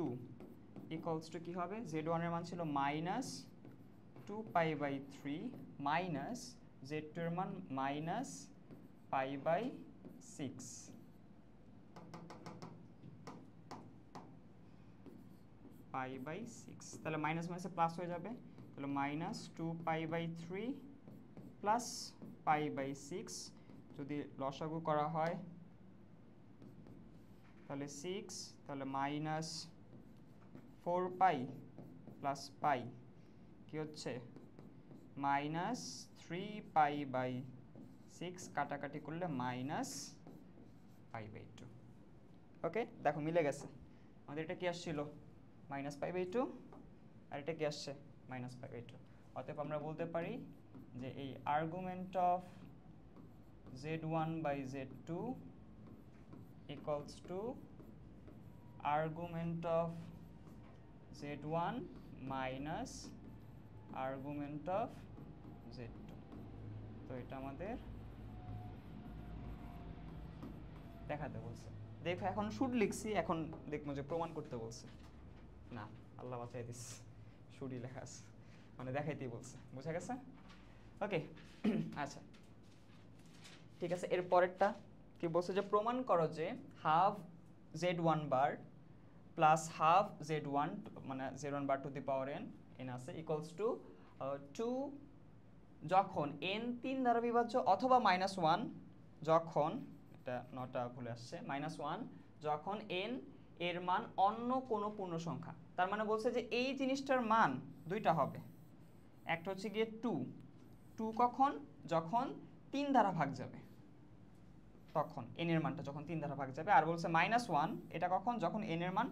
equals to কি হবে? z1 এর মান ছিল -2π/3 মাইনাস z2 এর মান -π/6। π/6, তাহলে মাইনাস মাইনাসে প্লাস হয়ে যাবে। তাহলে -2π/3 প্লাস π/6 যদি লসাগু করা হয় তাহলে 6, তাহলে -4π প্লাস পাই কি হচ্ছে? -3π/6, কাটাকাটি করলে -π/2। ওকে, দেখো মিলে গেছে। আমাদের এটা কি আসছিল? -π/2, আর এটা কি আসছে? -π/2। অতএব আমরা বলতে পারি যে এই argument of z1/z2 equals to argument of z1 minus argument of z2। তো এটা আমাদের দেখাতে বলছে। দেখো এখন শুড লিখছি, এখন দেখবো যে প্রমাণ করতে বলছে না, আল্লাহ বাঁচাই দিস, শুডই লেখা আছে, মানে দেখাইতেই বলছে। বুঝা গেছে? ওকে, আচ্ছা ঠিক আছে। এর পরেরটা কি বলছে? যে প্রমাণ করো যে হাফ z1 বার প্লাস হাফ z1, মানে z1 bar two the power n আছে, ইকুয়ালস টু 2 যখন n 3 দ্বারা বিভাজ্য অথবা -1 যখন এটা নটা ভুলে আসছে, -1 যখন n এর মান অন্য কোনো পূর্ণ সংখ্যা, তার মানে বলছে যে এই জিনিসটার মান দুইটা হবে। একটা হচ্ছে গিয়ে 2 কখন, যখন 3 দ্বারা ভাগ যাবে, তখন n এর মানটা যখন 3 দ্বারা ভাগ যাবে। আর বলছে -1 এটা কখন, যখন n এর মান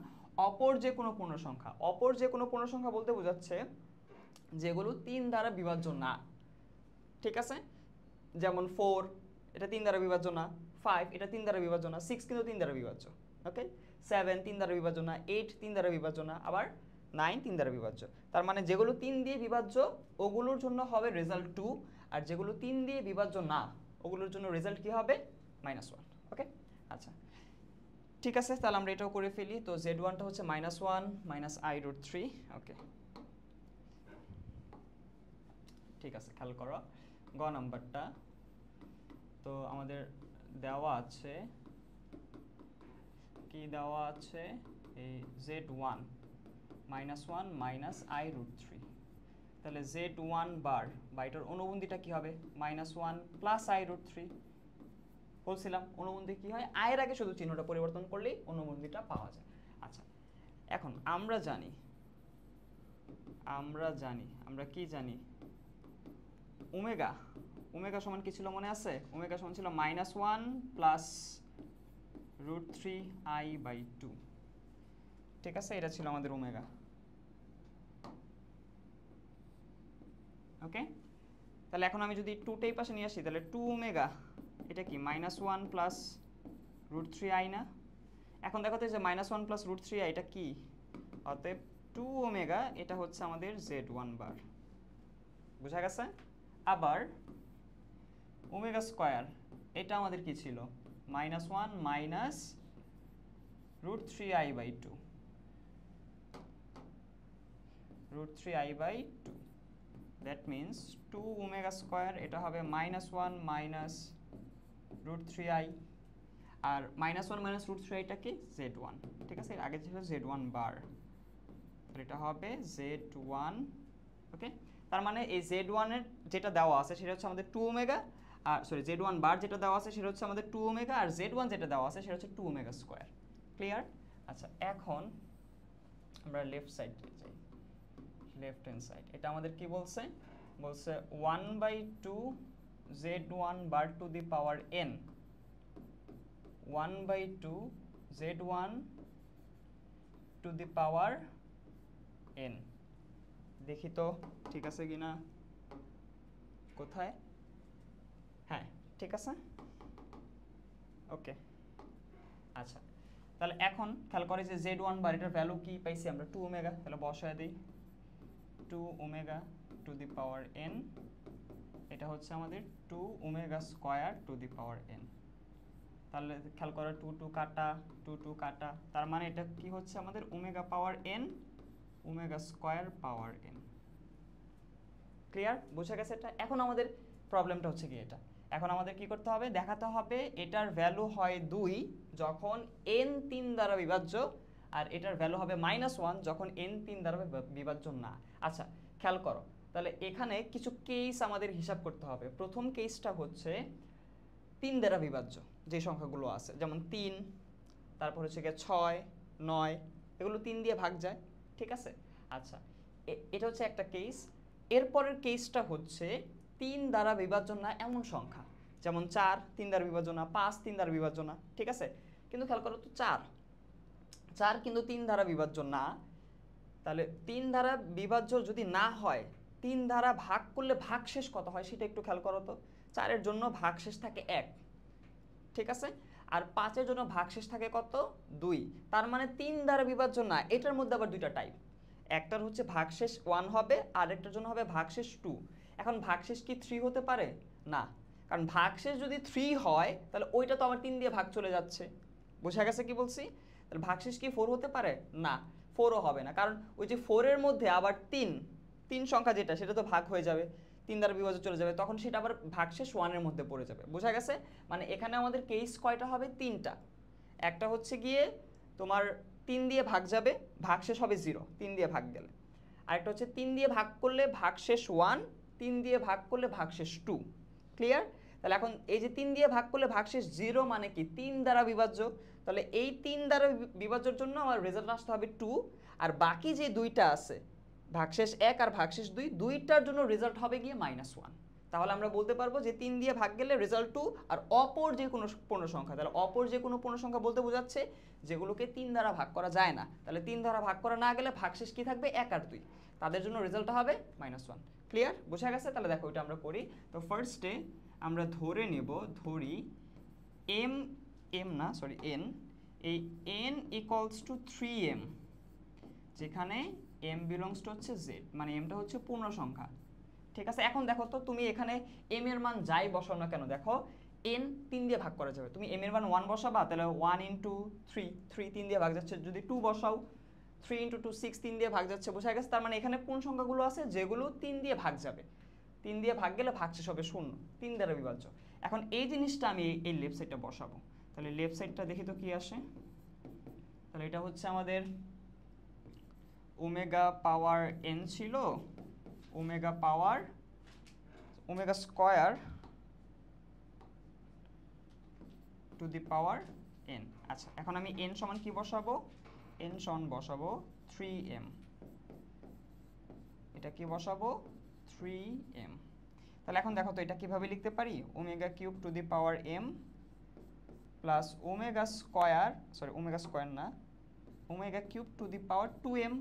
অপর যে কোনো পূর্ণ সংখ্যা। অপর যে কোনো পূর্ণ সংখ্যা বলতে বোঝাচ্ছে যেগুলো 3 দ্বারা বিভাজ্য না, ঠিক আছে? যেমন 4 এটা 3 দ্বারা বিভাজ্য না, 5 এটা 3 দ্বারা বিভাজ্য না, 6 কিন্তু 3 দ্বারা বিভাজ্য, ওকে? 7 3 দ্বারা বিভাজ্য না, 8 3 দ্বারা বিভাজ্য না, আবার 9 3 দ্বারা বিভাজ্য। তার মানে যেগুলো 3 দিয়ে বিভাজ্য ওগুলোর জন্য হবে রেজাল্ট 2, আর যেগুলো 3 দিয়ে বিভাজ্য না ওগুলোর জন্য রেজাল্ট কি হবে, -1, ওকে? আচ্ছা ঠিক আছে, তাহলে আমরা এটাও করে ফেলি। তো z1টা হচ্ছে -1 -i√3, ওকে ঠিক আছে। খেয়াল করো গ নাম্বারটা, তো আমাদের দেওয়া আছে কি, দেওয়া আছে এই z1 -1 -i√3, তাহলে z1 বার বা এটার অনুবন্ধীটা কি হবে, -1 + i√3। বলছিলাম অনুবন্ধী কি হয়, আয়ের আগে শুধু চিহ্নটা পরিবর্তন করলেই অনুবন্ধীটা পাওয়া যায়। আচ্ছা এখন আমরা কি জানি, ওমেগা সমান কি ছিল মনে আছে? ওমেগা সমান ছিল -1 + √3i/2, ঠিক আছে? এটা ছিল আমাদের ওমেগা, ওকে? তাহলে এখন আমি যদি 2টাই পাশে নিয়ে আসি, তাহলে 2 ওমেগা এটা কি -1 + √3i না? এখন দেখো তো যে -1 + √3i এটা কি, অতএব 2 ওমেগা এটা হচ্ছে আমাদের z1 বার, বুঝা গেছে? আবার ওমেগা স্কয়ার এটা আমাদের কি ছিল, -1 -√3i/2, √3i/2, that means 2 omega square এটা হবে -1 -√3i, আর -1 -√3i টা কি, z1, ঠিক আছে? এর আগে ছিল z1 বার, তাহলে এটা হবে z1, ওকে? তার মানে এই z1 এর যেটা দেওয়া আছে সেটা হচ্ছে আমাদের 2 ওমেগা, আর সরি z1 বার যেটা দেওয়া আছে সেটা হচ্ছে আমাদের 2 ওমেগা, আর z1 যেটা দেওয়া আছে সেটা হচ্ছে 2 ওমেগা স্কয়ার, ক্লিয়ার? আচ্ছা এখন আমরা লেফট সাইডে যাই, লেফট হ্যান্ড সাইড, এটা আমাদের কি বলছে, 1/2 z1 bar two the power n, 1/2 z1 two the power n। দেখি তো ঠিক আছে কিনা, কোথায়, হ্যাঁ ঠিক আছে, ওকে। আচ্ছা তাহলে এখন খেয়াল করে যে z1 বার এটার ভ্যালু কি পাইছি আমরা, 2 ওমেগা, তাহলে বসায় দিই 2 omega two the power n, এটা হচ্ছে আমাদের 2 omega square to the power n। তাহলে খেয়াল করো 2 2 কাটা, 2 2 কাটা, তার মানে এটা কি হচ্ছে আমাদের ওমেগা পাওয়ার n, ওমেগা স্কয়ার পাওয়ার n, ক্লিয়ার? বুঝা গেছে এটা? এখন আমাদের প্রবলেমটা হচ্ছে কি, এটা এখন আমাদের কি করতে হবে, দেখাতে হবে এটার ভ্যালু হয় 2 যখন n 3 দ্বারা বিভাজ্য, আর এটার ভ্যালু হবে -1 যখন n 3 দ্বারা বিভাজ্য না। আচ্ছা খেয়াল করো, তাহলে এখানে কিছু কেস আমাদের হিসাব করতে হবে। প্রথম কেসটা হচ্ছে 3 দ্বারা বিভাজ্য যে সংখ্যাগুলো আছে, যেমন 3, তারপর হচ্ছে গিয়ে 6 9, এগুলো 3 দিয়ে ভাগ যায়, ঠিক আছে? আচ্ছা এটা হচ্ছে একটা কেস। এরপরের কেসটা হচ্ছে 3 দ্বারা বিভাজ্য না এমন সংখ্যা, যেমন 4 3 দ্বারা বিভাজ্য না, 5 3 দ্বারা বিভাজ্য না, ঠিক আছে? কিন্তু খেয়াল করো তো 4 কিন্তু 3 দ্বারা বিভাজ্য না, তাহলে 3 দ্বারা বিভাজ্য যদি না হয়, 3 দ্বারা ভাগ করলে ভাগশেষ কত হয় সেটা একটু খেয়াল করো তো। 4 এর জন্য ভাগশেষ থাকে 1, ঠিক আছে? আর 5 এর জন্য ভাগশেষ থাকে কত, 2। তার মানে 3 দ্বারা বিভাজ্য না, এটার মধ্যে আবার দুইটা টাইপ, একটার হচ্ছে ভাগশেষ 1 হবে, আর একটার জন্য হবে ভাগশেষ 2। এখন ভাগশেষ কি 3 হতে পারে না, কারণ ভাগশেষ যদি 3 হয় তাহলে ওইটা তো আবার 3 দিয়ে ভাগ চলে যাচ্ছে, বোঝা গেছে কি বলছি? তাহলে ভাগশেষ কি 4 হতে পারে না, 4ও হবে না, কারণ ওই যে 4 এর মধ্যে আবার 3 সংখ্যা যেটা সেটা তো ভাগ হয়ে যাবে, 3 দ্বারা বিভাজ্য চলে যাবে, তখন সেটা আবার ভাগশেষ 1 এর মধ্যে পড়ে যাবে, বোঝা গেছে? মানে এখানে আমাদের কেস কয়টা হবে, 3টা। একটা হচ্ছে গিয়ে তোমার 3 দিয়ে ভাগ যাবে, ভাগশেষ হবে 0 3 দিয়ে ভাগ গেলে। আরেকটা হচ্ছে 3 দিয়ে ভাগ করলে ভাগশেষ 1, 3 দিয়ে ভাগ করলে ভাগশেষ 2, ক্লিয়ার? তাহলে এখন এই যে 3 দিয়ে ভাগ করলে ভাগশেষ 0 মানে কি 3 দ্বারা বিভাজ্য, তাহলে এই 3 দ্বারা বিভাজ্যের জন্য আমার রেজাল্ট আসতে হবে 2, আর বাকি যে দুইটা আছে ভাগশেষ 1 আর ভাগশেষ 2, দুইটার জন্য রেজাল্ট হবে গিয়ে -1। তাহলে আমরা বলতে পারবো যে 3 দিয়ে ভাগ গেলে রেজাল্ট 2, আর অপর যে কোনো পূর্ণ সংখ্যা, তাহলে অপর যে কোনো পূর্ণ সংখ্যা বলতে বোঝাচ্ছে যেগুলোকে 3 দ্বারা ভাগ করা যায় না, তাহলে 3 দ্বারা ভাগ করা না গেলে ভাগশেষ কি থাকবে 1 আর 2, তাদের জন্য রেজাল্টটা হবে -1। ক্লিয়ার, বোঝা গেছে? তাহলে দেখো এটা আমরা করি। তো ফার্স্টে আমরা ধরে নেব, ধরি এম এন, এই n ইকুয়ালস টু 3m, যেখানে m বিলংস টু হচ্ছে z, মানে mটা হচ্ছে পূর্ণ সংখ্যা। ঠিক আছে, এখন দেখো তো তুমি এখানে m এর মান যাই বসাও না কেন, দেখো n 3 দিয়ে ভাগ করা যাবে। তুমি m এর মান 1 বসাবা, তাহলে 1 ইন্টু 3, 3 দিয়ে ভাগ যাচ্ছে। যদি 2 বসাও, 3 ইন্টু 2 6, 3 দিয়ে ভাগ যাচ্ছে। বোঝা গেছে? তার মানে এখানে পূর্ণ সংখ্যাগুলো আছে যেগুলো 3 দিয়ে ভাগ যাবে। 3 দিয়ে ভাগ গেলে ভাগশেষ হবে 0, 3 দ্বারা বিভাজ্য। এখন এই জিনিসটা আমি এই লেফট সাইডটা বসাবো। তাহলে লেফট সাইডটা দেখি তো কি আসে। তাহলে এটা হচ্ছে আমাদের ওমেগা পাওয়ার n ছিল, omega power omega square to the power n। আচ্ছা, এখন আমি n সমান কি বসাবো? n সমান বসাবো 3m। এটা কি বসাবো? 3m। তাহলে এখন দেখো তো এটা কিভাবে লিখতে পারি? Omega cube to the power m plus omega square, omega square না, omega cube to the power 2m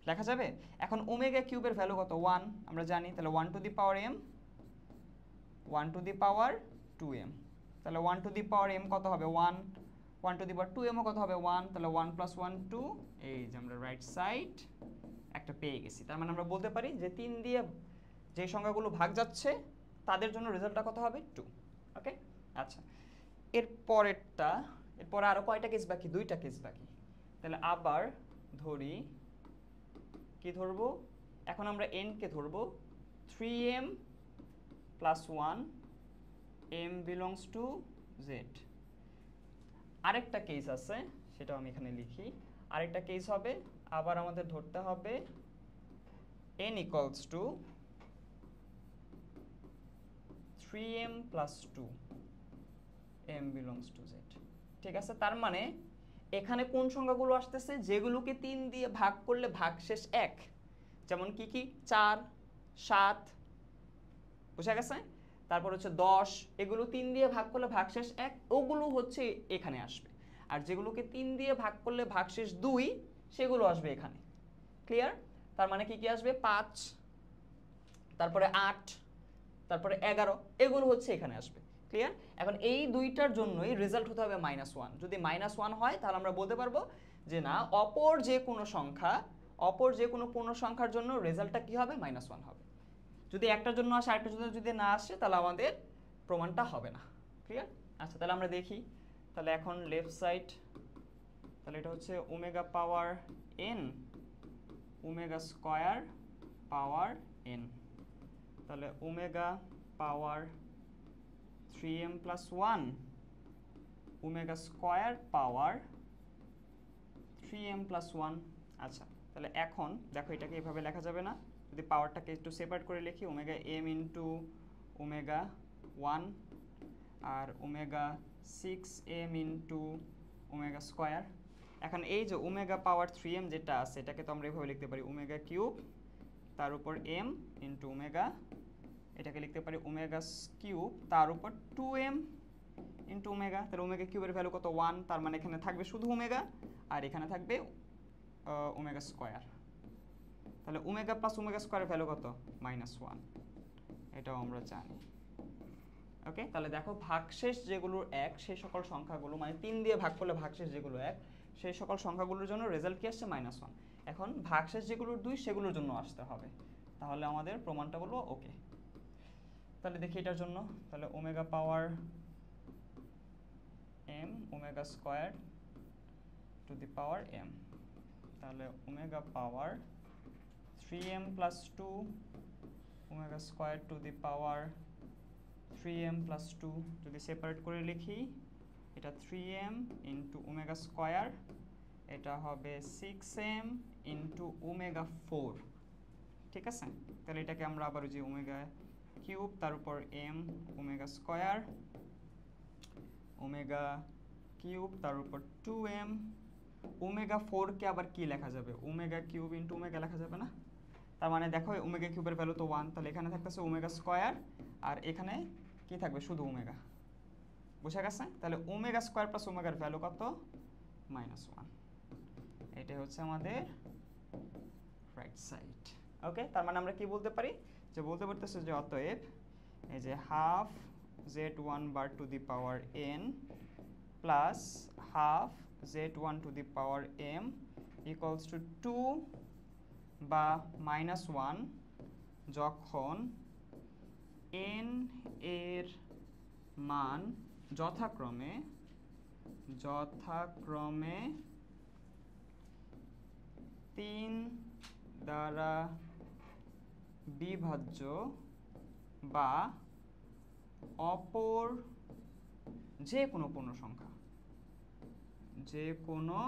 লেখা যাবে। এখন ওমেগা কিউবের ভ্যালু কত? 1 আমরা জানি, তাহলে 1 to the power m, 1 to the power 2m। তাহলে 1 টু দি পাওয়ার m কত হবে? 1, 1 টু দি পাওয়ার 2m ও কত হবে? 1, তাহলে 1 প্লাস 1 2, এই যে আমরা রাইট সাইড একটা পেয়ে গেছি। তার মানে আমরা বলতে পারি যে 3 দিয়ে যে সংখ্যাগুলো ভাগ যাচ্ছে তাদের জন্য রেজাল্টটা কত হবে? 2। ওকে, আচ্ছা, এরপরে আরো কয়টা কেস বাকি? 2টা কেস বাকি। তাহলে আবার ধরি, কি ধরবো? এখন আমরা n কে ধরবো 3m plus 1, m belongs to z। আরেকটা কেস আছে, সেটাও আমি এখানে লিখি। আরেকটা কেস হবে, আবার আমাদের ধরতে হবে n equals to 3m plus 2, m belongs to z। ঠিক আছে, তার মানে এখানে কোন সংখ্যাগুলো আসতেছে? যেগুলোকে 3 দিয়ে ভাগ করলে ভাগশেষ 1, যেমন কি কি? 4, 7, বুঝা গেছে? তারপর হচ্ছে 10, এগুলো 3 দিয়ে ভাগ করলে ভাগশেষ 1, ওগুলো হচ্ছে এখানে আসবে। আর যেগুলোকে 3 দিয়ে ভাগ করলে ভাগশেষ 2, সেগুলো আসবে এখানে। ক্লিয়ার? তার মানে কি কি আসবে? 5, তারপরে 8, তারপরে 11, এগুলো হচ্ছে এখানে আসবে। ক্লিয়ার? এখন এই দুইটার জন্যই রেজাল্ট হতে হবে -1। যদি -1 হয় তাহলে আমরা বলতে পারবো যে না, অপর যে কোনো পূর্ণ সংখ্যার জন্য রেজাল্টটা কি হবে? -1 হবে। যদি একটার জন্য আসে, আরেকটার জন্য যদি না আসে, তাহলে আমাদের প্রমাণটা হবে না। ক্লিয়ার? আচ্ছা, তাহলে আমরা দেখি। তাহলে এখন লেফট সাইড, তাহলে এটা হচ্ছে ওমেগা পাওয়ার n, ওমেগা স্কয়ার পাওয়ার n। তাহলে ওমেগা পাওয়ার 3m প্লাস 1, ওমেগা স্কয়ার পাওয়ার 3m প্লাস 1। আচ্ছা, তাহলে এখন দেখো এটাকে এভাবে লেখা যাবে না, যদি পাওয়ারটাকে একটু সেপারেট করে লিখি, ওমেগা m ইন্টু ওমেগা 1 আর omega 6m into omega square. এখন এই যে ওমেগা পাওয়ার 3m যেটা আছে, এটাকে তো আমরা এভাবে লিখতে পারি ওমেগা কিউব তার উপর m ইন্টু ওমেগা, এটাকে লিখতে পারি ওমেগা কিউব তার উপর 2m ইন্টু ওমেগা। তাহলে ওমেগা কিউবের ভ্যালু কত? 1, তার মানে এখানে থাকবে শুধু ওমেগা, আর এখানে থাকবে ওমেগা স্কয়ার। তাহলে ওমেগা প্লাস ওমেগা স্কয়ারের ভ্যালু কত? -1, এটাও আমরা জানি। ওকে, তাহলে দেখো ভাগশেষ যেগুলোর 1, সেই সকল সংখ্যাগুলো, মানে 3 দিয়ে ভাগ করলে ভাগশেষ যেগুলো 1, সেই সকল সংখ্যাগুলোর জন্য রেজাল্ট কি আসছে? -1। এখন ভাগশেষ যেগুলোর 2, সেগুলোর জন্য আসতে হবে, তাহলে আমাদের প্রমাণটা বলবো ওকে। তাহলে দেখি এটার জন্য, তাহলে omega power m, omega square to the power m, তাহলে omega power 3m plus 2, omega square to the power 3m plus 2। যদি সেপারেট করে লিখি, এটা 3m ইন্টু ওমেগা স্কয়ার, এটা হবে 6m ইন্টু ওমেগা 4। ঠিক আছে, তাহলে এটাকে আমরা আবার ওই যে ওমেগা কিউব তার উপর m omega square, omega cube তার উপর 2m, ওমেগা 4 কে আবার কি লেখা যাবে, ওমেগা কিউব ইনটু ওমেগা লেখা যাবে না? তার মানে দেখো ওমেগা কিউবের ভ্যালু তো 1, তাহলে এখানে থাকতেছে ওমেগা স্কয়ার আর এখানে কি থাকবে, শুধু ওমেগা। বুঝা গেছে? তাহলে ওমেগা স্কয়ার প্লাস ওমেগার ভ্যালু কত, -1। এটাই হচ্ছে আমাদের রাইট সাইড। ওকে, তার মানে আমরা কি বলতে পারি, যে বলতে পারতেছে যে অতএব এই যে half z1 bar two the power n plus half z1 two the power m equals to 2 বা -1 যখন n এর মান যথাক্রমে 3 দ্বারা বিভাজ্য বা অপর যে কোনো পূর্ণ সংখ্যা, যে কোনো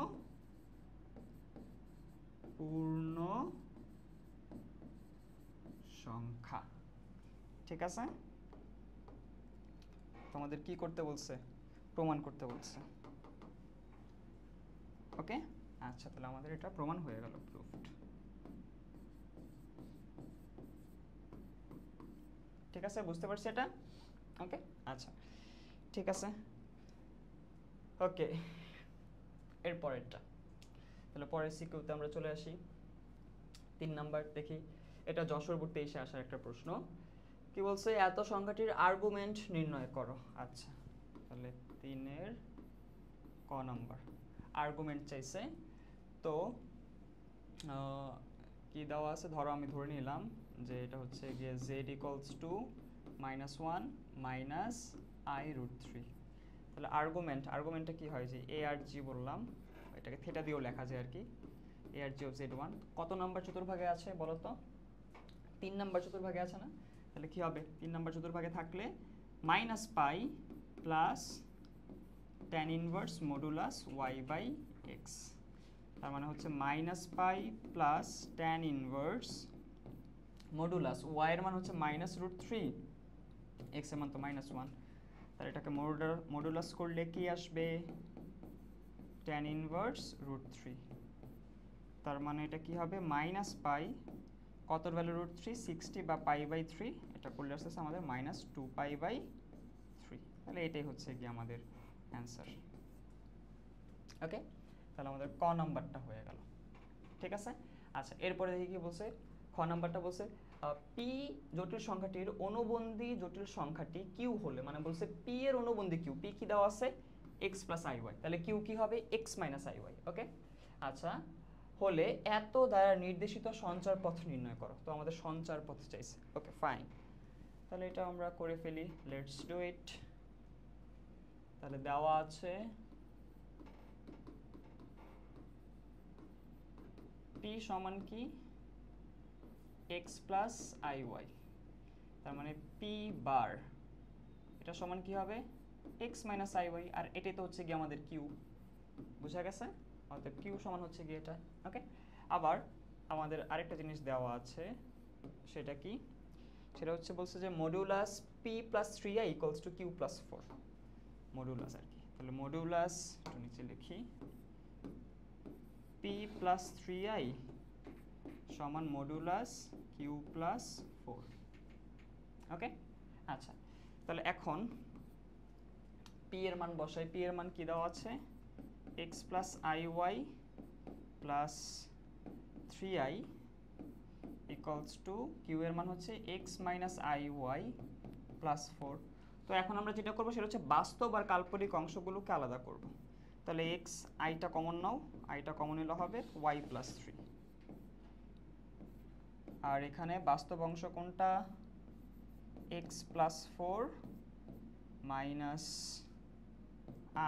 পূর্ণ সংখ্যা। ঠিক আছে, তোমাদের কি করতে বলছে, প্রমাণ করতে বলছে। ওকে, আচ্ছা তাহলে আমাদের এটা প্রমাণ হয়ে গেল, প্রুফড। ঠিক আছে, বুঝতে পারছি এটা? ওকে, আচ্ছা ঠিক আছে। ওকে, এরপরেরটা তাহলে পরের সিকিউতে আমরা চলে আসি। 3 নাম্বার দেখি, এটা যশোর 23-এ আসার একটা প্রশ্ন। কি বলছে, এত সংখ্যাটির আর্গুমেন্ট নির্ণয় করো। আচ্ছা তাহলে 3-এর ক নাম্বার আর্গুমেন্ট চাইছে। তো কি দেওয়া আছে, ধরো আমি ধরে নিলাম যে এটা হচ্ছে গিয়ে z equals to -1 minus i√3। তাহলে আর্গুমেন্টটা কি হয়, যে a আর g বললাম, এটাকে থিটা দিয়েও লেখা যায় আর কি, a R g of z1 কত নাম্বার চতুর্ভাগে আছে বলো তো, 3 নাম্বার চতুর্ভাগে আছে না? তাহলে কি হবে, 3 নাম্বার চতুর্ভাগে থাকলে -pi plus tan inverse modulus y by x, তার মানে হচ্ছে -pi plus tan inverse modulus y এর মান হচ্ছে -√3, x এর মান তো -1, তাহলে এটাকে মডুলাস করলে কি আসবে, tan ইনভার্স √3। তার মানে এটা কি হবে, পাই কতর ভ্যালু √3, 60 বা পাই বাই 3, এটা করলে আসছে আমাদের -2π/3। তাহলে এটাই হচ্ছে কি আমাদের অ্যান্সার। ওকে, তাহলে আমাদের ক নাম্বারটা হয়ে গেল। ঠিক আছে, আচ্ছা এরপরে দেখি কি বলছে, খ নাম্বারটা বলছে পি জটিল সংখ্যাটির অনুবন্ধী জটিল সংখ্যাটি কিউ হলে, মানে বলছে পি এর অনুবন্ধী কিউ, পি কি দেওয়া আছে x প্লাস iy, তাহলে কিউ কি হবে x মাইনাস iy। ওকে, আচ্ছা হলে এত দ্বারা নির্দেশিত সঞ্চার পথ নির্ণয় করো। তো আমাদের সঞ্চার পথ চাইছে। ওকে ফাইন, তাহলে এটা আমরা করে ফেলি, লেটস ডু ইট। তাহলে দেওয়া আছে p সমান কি x প্লাস iy, তার মানে p বার এটা সমান কি হবে x মাইনাস iy, আর এটাই তো হচ্ছে কি আমাদের q। বুঝা গেছে? অর্থাৎ q সমান হচ্ছে কি এটা। ওকে, আবার আমাদের আরেকটা জিনিস দেওয়া আছে, সেটা কি, সেটা হচ্ছে বলছে যে modulus p plus 3i equals to q plus 4, modulus আর কি। তাহলে মডুলাস একটু নিচে লিখি, p প্লাস 3i সমান মডুলাস q প্লাস 4। ওকে, আচ্ছা তাহলে এখন p এর মান বসাই। p এর মান কি দেওয়া আছে, x plus iy plus 3i equals to q এর মান হচ্ছে x মাইনাস iy প্লাস 4। তো এখন আমরা যেটা করবো সেটা হচ্ছে বাস্তব আর কাল্পনিক অংশগুলোকে আলাদা করব। তাহলে x আইটা কমন নাও, আইটা কমন নিলে হবে y প্লাস 3, আর এখানে বাস্তব অংশ কোনটা, x plus 4 minus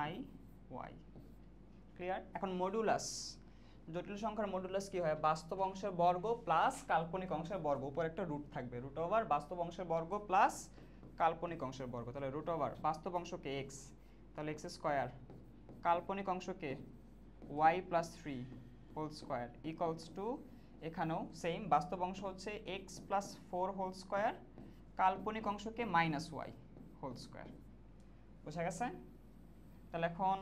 i y। Clear? এখন মডুলাস, জটিল সংখ্যার মডুলাস কি হয়, বাস্তব অংশের বর্গ প্লাস কাল্পনিক অংশের বর্গ, উপর একটা রুট থাকবে, রুট ওভার বাস্তব অংশের বর্গ প্লাস কাল্পনিক অংশের বর্গ। তাহলে রুট ওভার বাস্তব অংশকে x, তাহলে x স্কয়ার, কাল্পনিক অংশকে y plus 3 whole square equals to, এখানেও সেম, বাস্তব অংশ হচ্ছে x প্লাস 4 হোল স্কয়ার কাল্পনিক অংশকে মাইনাস ওয়াই হোল স্কোয়ার। বুঝা গেছে? তাহলে এখন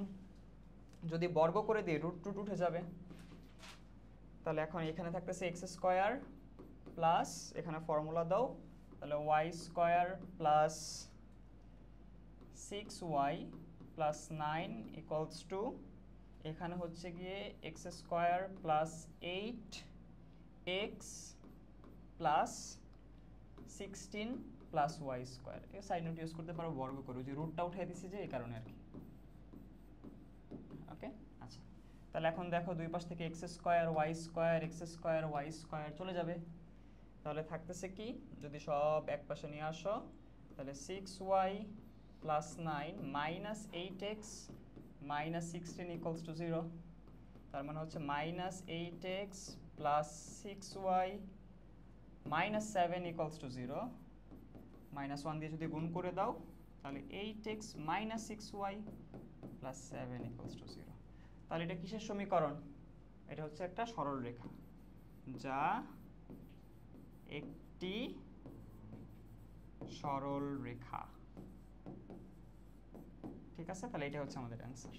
যদি বর্গ করে দিই রুট রুট উঠে যাবে, তাহলে এখন এখানে থাকতেছে এক্স স্কোয়ার প্লাস, এখানে ফর্মুলা দাও, তাহলে y square plus 6y plus 9 equals to, এখানে হচ্ছে গিয়ে x square plus 8x plus 16 plus y square. এই সাইড নোট ইউজ করতে পারো বর্গ করে, যে রুটটা উঠিয়ে দিছি যে এই কারণে আর কি। ওকে, আচ্ছা তাহলে এখন দেখো দুই পাশ থেকে x square y square x square y square চলে যাবে, তাহলে থাকতেছে কি, যদি সব এক পাশে নিয়ে আসো তাহলে 6y plus 9 minus 8x minus 16 equals to 0। তার মানে হচ্ছে minus 8x plus 6y minus 7 equals to 0। Minus 1 দিয়ে যদি গুণ করে দাও তাহলে 8x minus 6y plus 7 equals to 0। তাহলে এটা কিসের সমীকরণ? এটা হচ্ছে একটা সরল রেখা, যা একটি সরল রেখা। ঠিক আছে, তাহলে এটা হচ্ছে আমাদের অ্যান্সার।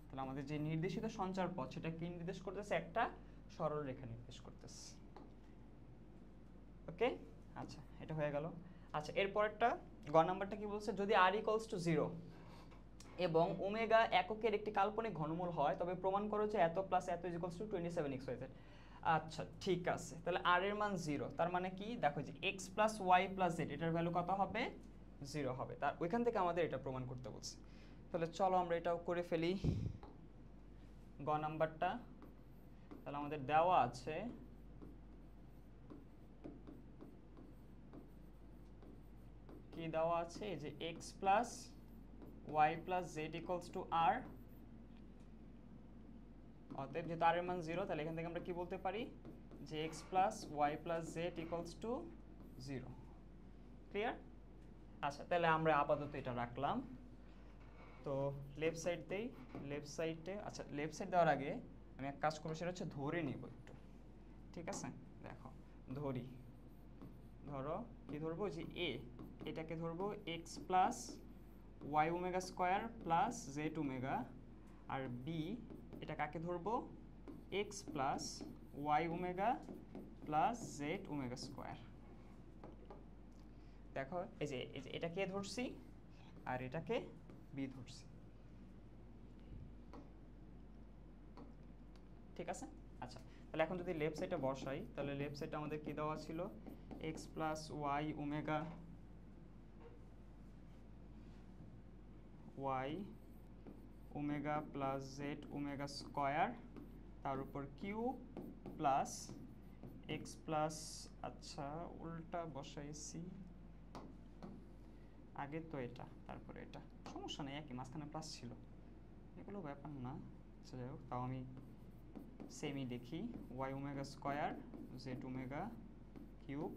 তাহলে আমাদের যে নির্দেশিত সঞ্চার পথ সেটা কি নির্দেশ করতেছে? একটা সরল রেখা নির্দেশ করতেছে। ওকে, আচ্ছা এটা হয়ে গেল। আচ্ছা এরপরটা গ নাম্বারটা কি বলছে? যদি r ইকুয়ালস টু 0 এবং ওমেগা এককের একটি কাল্পনিক ঘনমূল হয় তবে প্রমাণ করো যে এত প্লাস এত ইজ ইকুয়ালস টু 27xyz। আচ্ছা ঠিক আছে, তাহলে r এর মান 0, তার মানে কি দেখো যে x plus y plus z এটার ভ্যালু কত হবে? 0 হবে। তার ওইখান থেকে আমাদের এটা প্রমাণ করতে বলছে। তাহলে চলো আমরা এটাও করে ফেলি গ নাম্বারটা। তাহলে আমাদের দেওয়া আছে কি দেওয়া আছে, যে x plus y plus z equals to r। অতএব যেহেতু r এর মান 0 তাহলে এখান থেকে আমরা কি বলতে পারি যে x plus y plus z equals to 0। Clear? আচ্ছা তাহলে আমরা আপাতত এটা রাখলাম। তো লেফট সাইড দেই, লেফট সাইডে, আচ্ছা লেফট সাইড দেওয়ার আগে আমি এক কাজ করবো, সেটা হচ্ছে ধরে নিব একটু। ঠিক আছে, দেখো ধরি, ধরো কি ধরবো, যে a এটাকে ধরবো x plus y omega square plus z omega, আর b এটা কাকে ধরবো, x plus y omega plus z omega square. দেখো এই যে এটাকে ধরছি আর এটাকে b ধরছি। ঠিক আছে, আচ্ছা তাহলে এখন যদি লেফট সাইডে বসাই তাহলে লেফট সাইডে আমাদের কি দেওয়া ছিল, x plus y omega y omega plus z omega square, তার উপর কিউ প্লাস এক্স প্লাস, আচ্ছা উল্টা বসাইছি, আগে তো এটা তারপরে এটা, সমস্যা নেই, একই মাঝখানে প্লাস ছিল, এগুলো ব্যাপার না। আচ্ছা যাই হোক, তাও আমি সেমই দেখি, y omega square z omega cube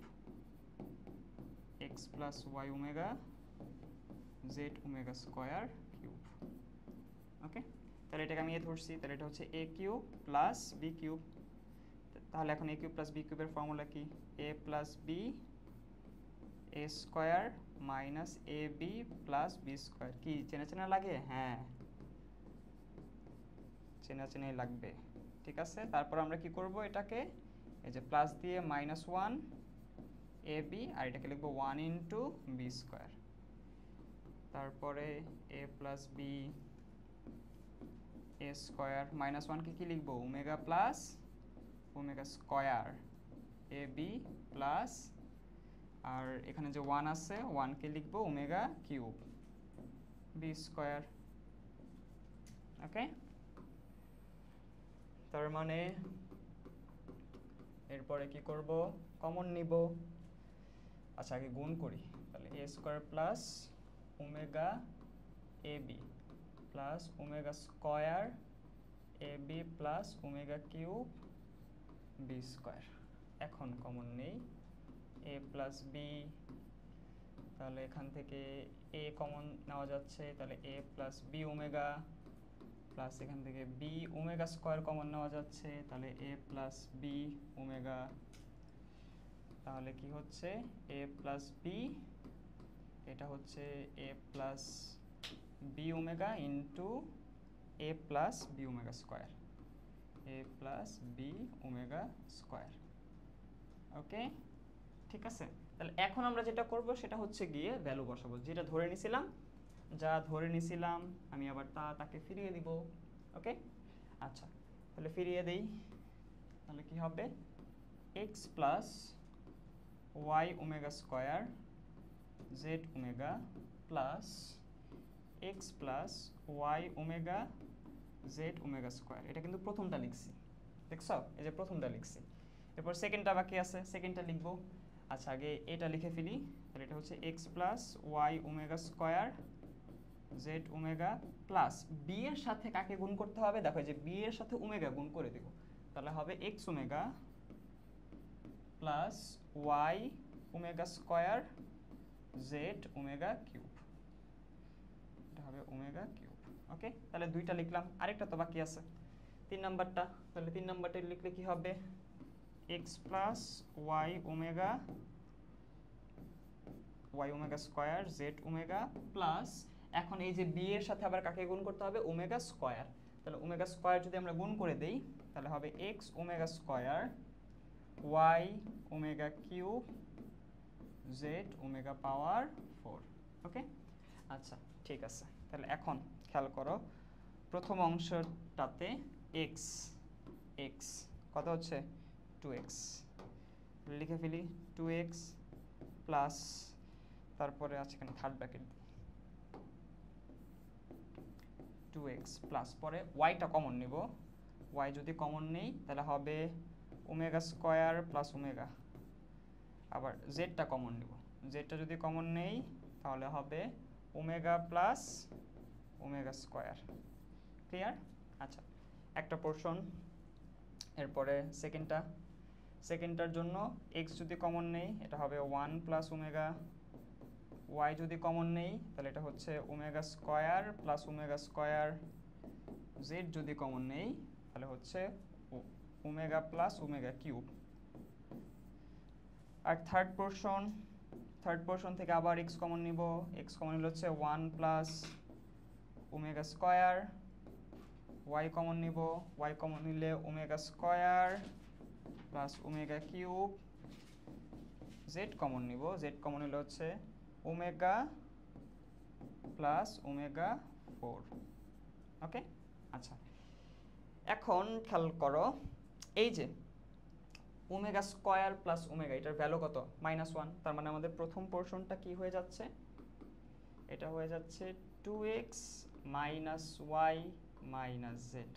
x plus y omega z omega square cube. Okay, তাহলে এটাকে আমি এ ধরছি, তাহলে এটা হচ্ছে a cube plus b cube. তাহলে এখন এ কিউব প্লাস বি কিউবের ফর্মুলা কি, a plus b a square minus a b plus b square. কি চেনা চেনা লাগে? হ্যাঁ চেনা চেনাই লাগবে। ঠিক আছে, তারপর আমরা কি করব, এটাকে এই যে প্লাস দিয়ে মাইনাস 1 এ বি, আর এটাকে লিখবো 1 ইন্টু বি স্কোয়ার। তারপরে a plus b a square minus 1কে কি লিখবো, omega plus omega square a b plus, আর এখানে যে 1 আছে 1কে লিখবো omega cube b square. Okay, তার মানে এরপরে কি করব, কমন নিব। আচ্ছা আগে গুণ করি, তাহলে a square plus omega a b plus omega square a b plus omega cube b square. এখন কমন নেই, এ প্লাস বি, তাহলে এখান থেকে এ কমন নেওয়া যাচ্ছে, তাহলে a plus b omega plus এখান থেকে বি ওমেগা স্কোয়ার কমন নেওয়া যাচ্ছে, তাহলে এ প্লাস বি ওমেগা তাহলে কি হচ্ছে a প্লাস বি, এটা হচ্ছে a plus b omega into a plus b omega square, a plus b omega square. Okay, ঠিক আছে। তাহলে এখন আমরা যেটা করব সেটা হচ্ছে গিয়ে ভ্যালু বসাবো, যেটা ধরে নিছিলাম, আমি আবার তাকে ফিরিয়ে দিব। ওকে, আচ্ছা, তাহলে ফিরিয়ে দেই। তাহলে কি হবে x plus y omega square z omega plus x plus y omega z omega square. এটা কিন্তু প্রথমটা লিখছি, দেখছ, এই যে প্রথমটা লিখছি। এরপর সেকেন্ডটা বাকি আছে, সেকেন্ডটা লিখবো। আচ্ছা, আগে এটা লিখে ফেলি। তাহলে এটা হচ্ছে x plus y omega square z omega plus b এর সাথে কাকে গুণ করতে হবে, দেখো যে বি এর সাথে ওমেগা গুণ করে দেব। তাহলে হবে x omega plus y omega square z omega cube, এটা হবে ওমেগা কিউব। ওকে, তাহলে দুইটা লিখলাম, আরেকটা তো বাকি আছে, 3 নাম্বারটা। তাহলে 3 নাম্বারটা লিখলে কি হবে x plus y omega square z omega plus, এখন এই যে বি এর সাথে আবার কাকে গুণ করতে হবে, ওমেগা স্কোয়ার। তাহলে ওমেগা স্কোয়ার যদি আমরা গুণ করে দেই তাহলে হবে x omega square y omega cube z omega power 4। Okay, আচ্ছা, ঠিক আছে। তাহলে এখন খেয়াল করো, প্রথম অংশটাতে এক্স কত হচ্ছে 2x, লিখে ফেলি 2x প্লাস, তারপরে আছে এখানে থার্ড ব্র্যাকেট 2x প্লাস, পরে ওয়াইটা কমন নিব। ওয়াই যদি কমন নেই তাহলে হবে ওমেগা স্কোয়ার প্লাস ওমেগা, আবার জেডটা কমন নিব। জেডটা যদি কমন নেই তাহলে হবে omega plus omega square. Clear? আচ্ছা, একটা পোর্শন। এরপরে সেকেন্ডটার জন্য এক্স যদি কমন নেই এটা হবে 1 প্লাস ওমেগা, ওয়াই যদি কমন নেই তাহলে এটা হচ্ছে omega square plus omega square, z যদি কমন নেই তাহলে হচ্ছে ওমেগা প্লাস ওমেগা কিউব। আর থার্ড পোর্শন থেকে আবার এক্স কমন নিব। এক্স কমন নিলে হচ্ছে 1 plus omega square, y common নিব। ওয়াই কমন নিলে omega square plus omega cube. Z common নিব। জেড কমন নিলে হচ্ছে ওমেগা প্লাস ওমেগা 4। ওকে, আচ্ছা, এখন খেয়াল করো, এই যে ওমেগা স্কোয়ার প্লাস ওমেগা, এটার ভ্যালু কত, -1। তার মানে আমাদের প্রথম পোর্শনটা কি হয়ে যাচ্ছে, এটা হয়ে যাচ্ছে 2x minus y minus Z.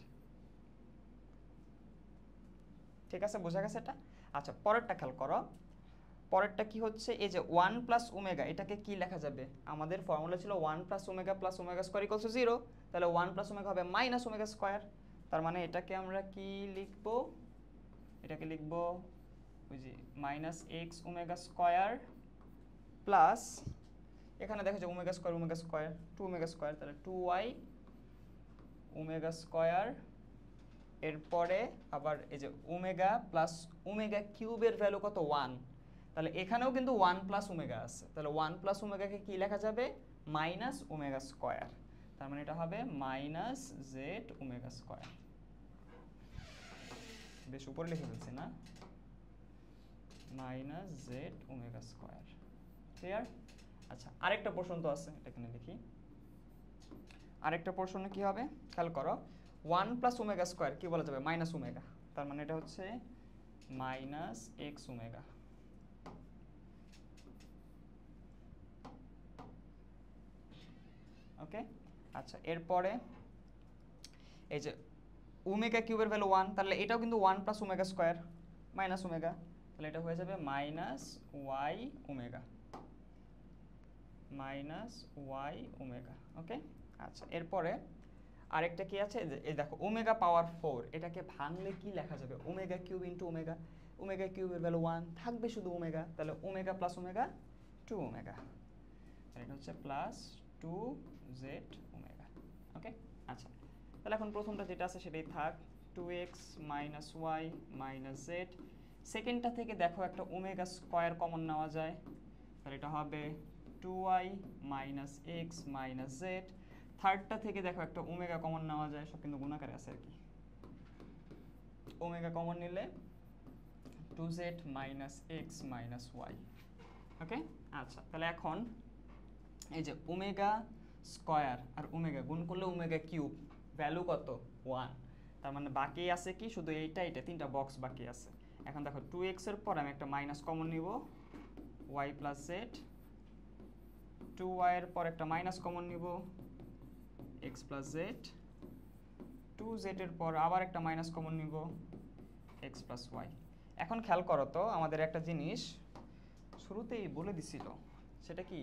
ঠিক আছে, বোঝা গেছে এটা? আচ্ছা, পরেরটা খেয়াল করো, পরেরটা কি হচ্ছে, এই যে 1 প্লাস ওমেগা, এটাকে কি লেখা যাবে, আমাদের ফর্মুলা ছিল 1 plus omega square equals to 0। তাহলে 1 প্লাস ওমেগা হবে মাইনাস ওমেগা স্কোয়ার। তার মানে এটাকে আমরা কি লিখব, এটাকে লিখব ওই যে minus x omega square plus, এখানে দেখা যায় ওমেগা স্কোয়ার 2 ওমেগা স্কোয়ার, তাহলে 2y ওমেগা স্কোয়ার। এরপরে আবার এই যে ওমেগা প্লাস ওমেগা কিউবের ভ্যালু কত, 1। তাহলে এখানেও কিন্তু 1 প্লাস ওমেগা আছে, তাহলে 1 প্লাস ওমেগাকে কি লেখা যাবে, মাইনাস ওমেগা স্কোয়ার। তার মানে এটা হবে মাইনাস জেড ওমেগা স্কোয়ার। বেশ উপরে লিখে ফেলছি না, minus Z omega square. Clear? আচ্ছা, আরেকটা পোর্শন তো আছে, এটা এখানে লিখি। আরেকটা পোর্শনে কি হবে খেয়াল করো, 1 প্লাস ওমেগা স্কোয়ার কি বলা যাবে, মাইনাস ওমেগা। তার মানে এটা হচ্ছে মাইনাস এক্স ওমেগা। ওকে, আচ্ছা, এরপরে এই যে ওমেগা কিউবের ভ্যালু 1, তাহলে এটাও কিন্তু 1 plus omega square minus omega, তাহলে এটা হয়ে যাবে minus y omega, minus y omega. Okay, আচ্ছা, এরপরে আরেকটা কি আছে, এই দেখো ওমেগা পাওয়ার 4, এটাকে ভাঙলে কি লেখা যাবে, omega cube into omega. Omega কিউবের ভ্যালু 1, থাকবে শুধু ওমেগা, তাহলে ওমেগা প্লাস ওমেগা 2 ওমেগা, এটা হচ্ছে প্লাস 2 জেড ওমেগা। ওকে, আচ্ছা, তাহলে এখন প্রথমটা যেটা আছে সেটাই থাক, 2x minus y minus z. সেকেন্ডটা থেকে দেখো একটা ওমেগা স্কয়ার কমন নেওয়া যায়, তাহলে এটা হবে 2y minus x minus z. থার্ডটা থেকে দেখো একটা ওমেগা কমন নেওয়া যায়, সব কিন্তু গুণাকারে আছে আর কি। ওমেগা কমন নিলে 2z minus x minus y. Okay, আচ্ছা তাহলে এখন এই যে ওমেগা স্কয়ার আর ওমেগা গুণ করলে ওমেগা কিউব, ভ্যালু কত 1, তার মানে বাকি আছে কি শুধু এইটা, তিনটা বক্স বাকি আছে। এখন দেখো 2x এর পর আমি একটা মাইনাস কমন নিব, y প্লাস জেড। 2y এর পর একটা মাইনাস কমন নিব, x প্লাস জেড। 2z এর পর আবার একটা মাইনাস কমন নিব, x প্লাস ওয়াই। এখন খেয়াল করো তো আমাদের একটা জিনিস শুরুতেই বলে দিছিল, সেটা কি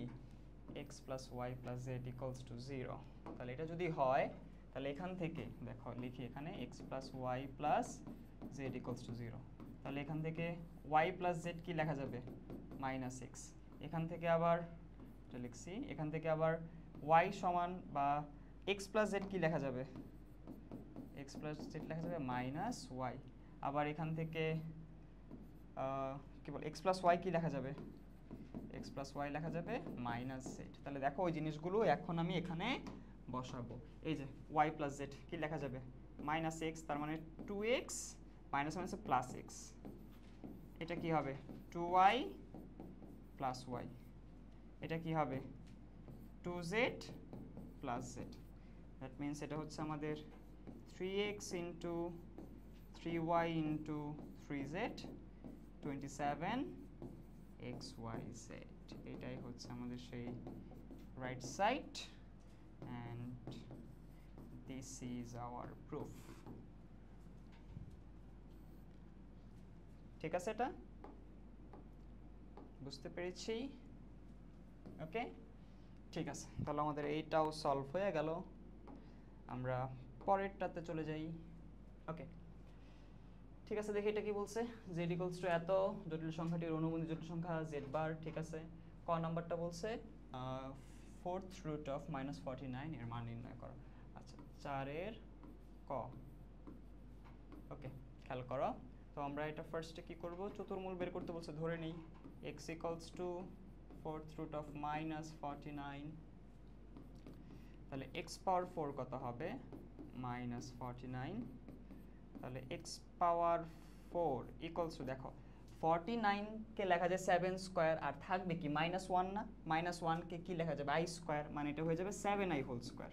x plus y plus z equals to 0। তাহলে এটা যদি হয় তাহলে এখান থেকে দেখো লিখি এখানে x plus y plus z equals to 0। তাহলে এখান থেকে y প্লাস জেড কি লেখা যাবে মাইনাস এক্স। এখান থেকে আবার এটা লিখছি, এখান থেকে আবার y সমান বা x প্লাস জেড কি লেখা যাবে, x প্লাস জেড লেখা যাবে মাইনাস ওয়াই। আবার এখান থেকে কি বল x প্লাস ওয়াই কি লেখা যাবে, x প্লাস ওয়াই লেখা যাবে মাইনাস জেড। তাহলে দেখো ওই জিনিসগুলো এখন আমি এখানে বসাবো। এই যে y প্লাস জেড কি লেখা যাবে মাইনাস এক্স, তার মানে 2x minus minus plus x. এটা কি হবে 2y প্লাস ওয়াই। এটা কি হবে 2z plus Z. That means এটা হচ্ছে আমাদের 3x into 3y into 3z 27 xyz। এটাই হচ্ছে আমাদের সেই right side and this is our proof। ঠিক আছে, এটা বুঝতে পেরেছি? ওকে, ঠিক আছে, তাহলে আমাদের এইটাও সলভ হয়ে গেল। আমরা পরেরটাতে চলে যাই। ওকে, ঠিক আছে, দেখি এটা কি বলছে। z ইকুয়ালস টু এত, জটিল সংখ্যাটির অনুবন্ধী জটিল সংখ্যা z বার। ঠিক আছে, ক নাম্বারটা বলছে 4th রুট অফ -49 এর মান নির্ণয় করো। আচ্ছা, 4 এর ক। ওকে, খেয়াল করো তো আমরা এটা ফার্স্টে কি করব, চতুর্মূল বের করতে বলছে। ধরে নেই x equals to 4th root of -49, তাহলে x পাওয়ার 4 কত হবে -49। তাহলে x পাওয়ার 4 ইকুয়ালস টু, দেখো 49 কে লেখা যায় 7 স্কয়ার, আর থাকবে কি -1 না, -1 কে কি লেখা যাবে i স্কয়ার, মানে এটা হয়ে যাবে 7i হোল স্কয়ার।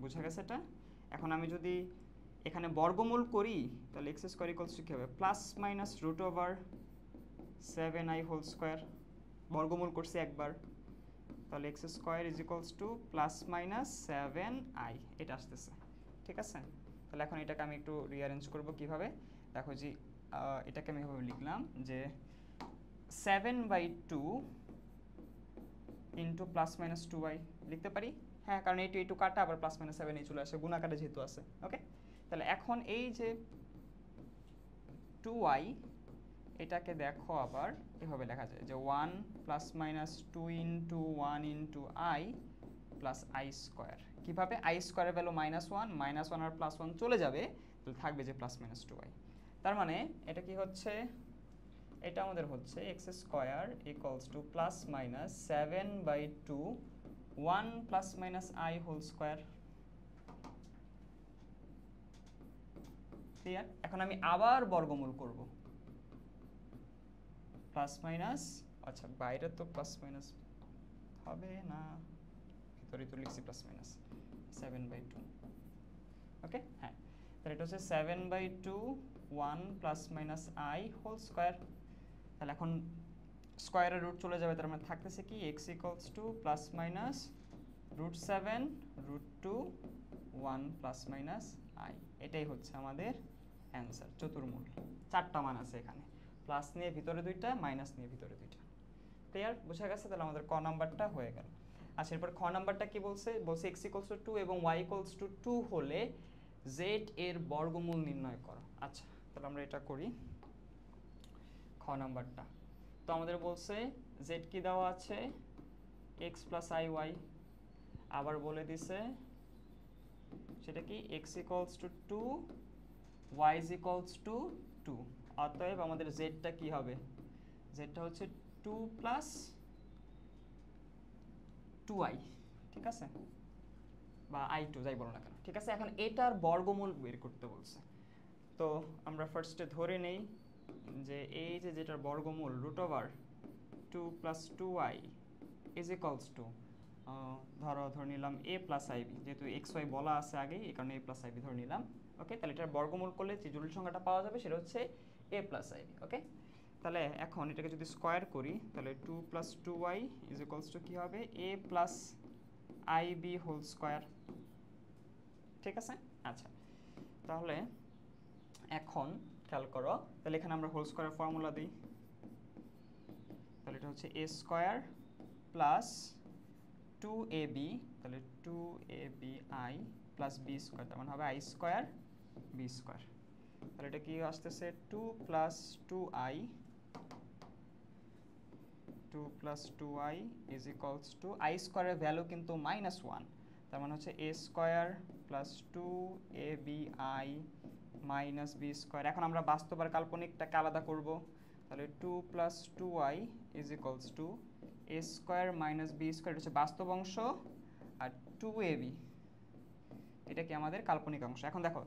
বুঝা গেছে এটা? এখন আমি যদি এখানে বর্গমূল করি তাহলে x স্কয়ার ইকুয়ালস টু কি হবে plus minus root over 7i whole square. বর্গমূল করছি একবার, তাহলে x square is equals to plus minus 7i, এটা আসতেছে। ঠিক আছে, তাহলে এখন এটাকে আমি একটু রিঅ্যারেঞ্জ করব কিভাবে। দেখো যে এটাকে আমি এভাবে লিখলাম যে 7/2 ইন্টু প্লাস মাইনাস 2i লিখতে পারি। হ্যাঁ, কারণ এই টু কাটা আবার প্লাস মাইনাস 7 এই চলে আসে, গুণাকারে যেহেতু আছে। ওকে, তাহলে এখন এই যে 2i এটাকে দেখো আবার এভাবে লেখা যায় যে 1 plus minus 2 into 1 into i plus i square. কীভাবে, i স্কোয়ারের ভ্যালু -1 আর +1 চলে যাবে, তাহলে থাকবে যে প্লাস মাইনাস 2i। তার মানে এটা কি হচ্ছে, এটা আমাদের হচ্ছে x square equals to plus minus 7/2 1 plus minus i whole square. Clear? এখন আমি আবার বর্গমূল করব, প্লাস মাইনাস, আচ্ছা বাইরে তো প্লাস মাইনাস হবে না, ভিতরে তো লিখছি প্লাস মাইনাস 7/2। ওকে, হ্যাঁ, তাহলে এটা হচ্ছে 7/2 1 plus minus i whole square. তাহলে এখন স্কোয়ারের রুট চলে যাবে, তার মানে থাকতেছে কি x equals to plus minus √7 √2 1 plus minus i। এটাই হচ্ছে আমাদের অ্যান্সার, চতুর্মূল। 4টা মান আছে এখানে, প্লাস নিয়ে ভিতরে 2টা, মাইনাস নিয়ে ভিতরে 2টা। ক্লিয়ার? বোঝা গেছে? তাহলে আমাদের ক নাম্বারটা হয়ে গেল। আচ্ছা, এরপর খ নাম্বারটা কি বলছে, x ইকুয়ালস টু 2 এবং y ইকুয়ালস টু 2 হলে z এর বর্গমূল নির্ণয় করো। আচ্ছা, তাহলে আমরা এটা করি। খ নাম্বারটা তো আমাদের বলছে z কি দেওয়া আছে x প্লাস iy, আবার বলে দিছে সেটা কি x equals two 2 y is equals two 2। অতএব আমাদের জেডটা কি হবে, জেডটা হচ্ছে 2 প্লাস 2i, ঠিক আছে, বা i2 যাই বলো না কেন, ঠিক আছে। এখন এটার বর্গমূল বের করতে বলছে, তো আমরা ফার্স্টে ধরে নেই যে এই যে যেটার বর্গমূল root over 2 plus 2i is equals to, ধরে নিলাম a প্লাস আইবি, যেহেতু এক্স ওয়াই বলা আছে আগেই এই কারণে a প্লাস আইবি ধরে নিলাম। ওকে, তাহলে এটার বর্গমূল করলে যে জটিল সংখ্যাটা পাওয়া যাবে সেটা হচ্ছে a প্লাস আইবি। ওকে, তাহলে এখন এটাকে যদি স্কোয়ার করি তাহলে 2 plus 2i is equals to কী হবে, a plus i b whole square, ঠিক আছে। আচ্ছা, তাহলে এখন খেয়াল করো, তাহলে এখানে আমরা হোল স্কোয়ারের ফর্মুলা দিই, তাহলে এটা হচ্ছে a স্কোয়ার প্লাস 2ab, তাহলে 2abi প্লাস b স্কোয়ার, তার মানে হবে i স্কোয়ার b স্কোয়ার। তাহলে এটা কি আসতেছে 2 plus 2i is equals two i স্কোয়ারের ভ্যালু কিন্তু -1, তার মানে হচ্ছে a square plus 2abi minus b square. এখন আমরা বাস্তব আর কাল্পনিকটাকে আলাদা করব, তাহলে 2 plus 2i is equals to a square minus b square, এটা হচ্ছে বাস্তব অংশ, আর 2ab এটা কি আমাদের কাল্পনিক অংশ। এখন দেখো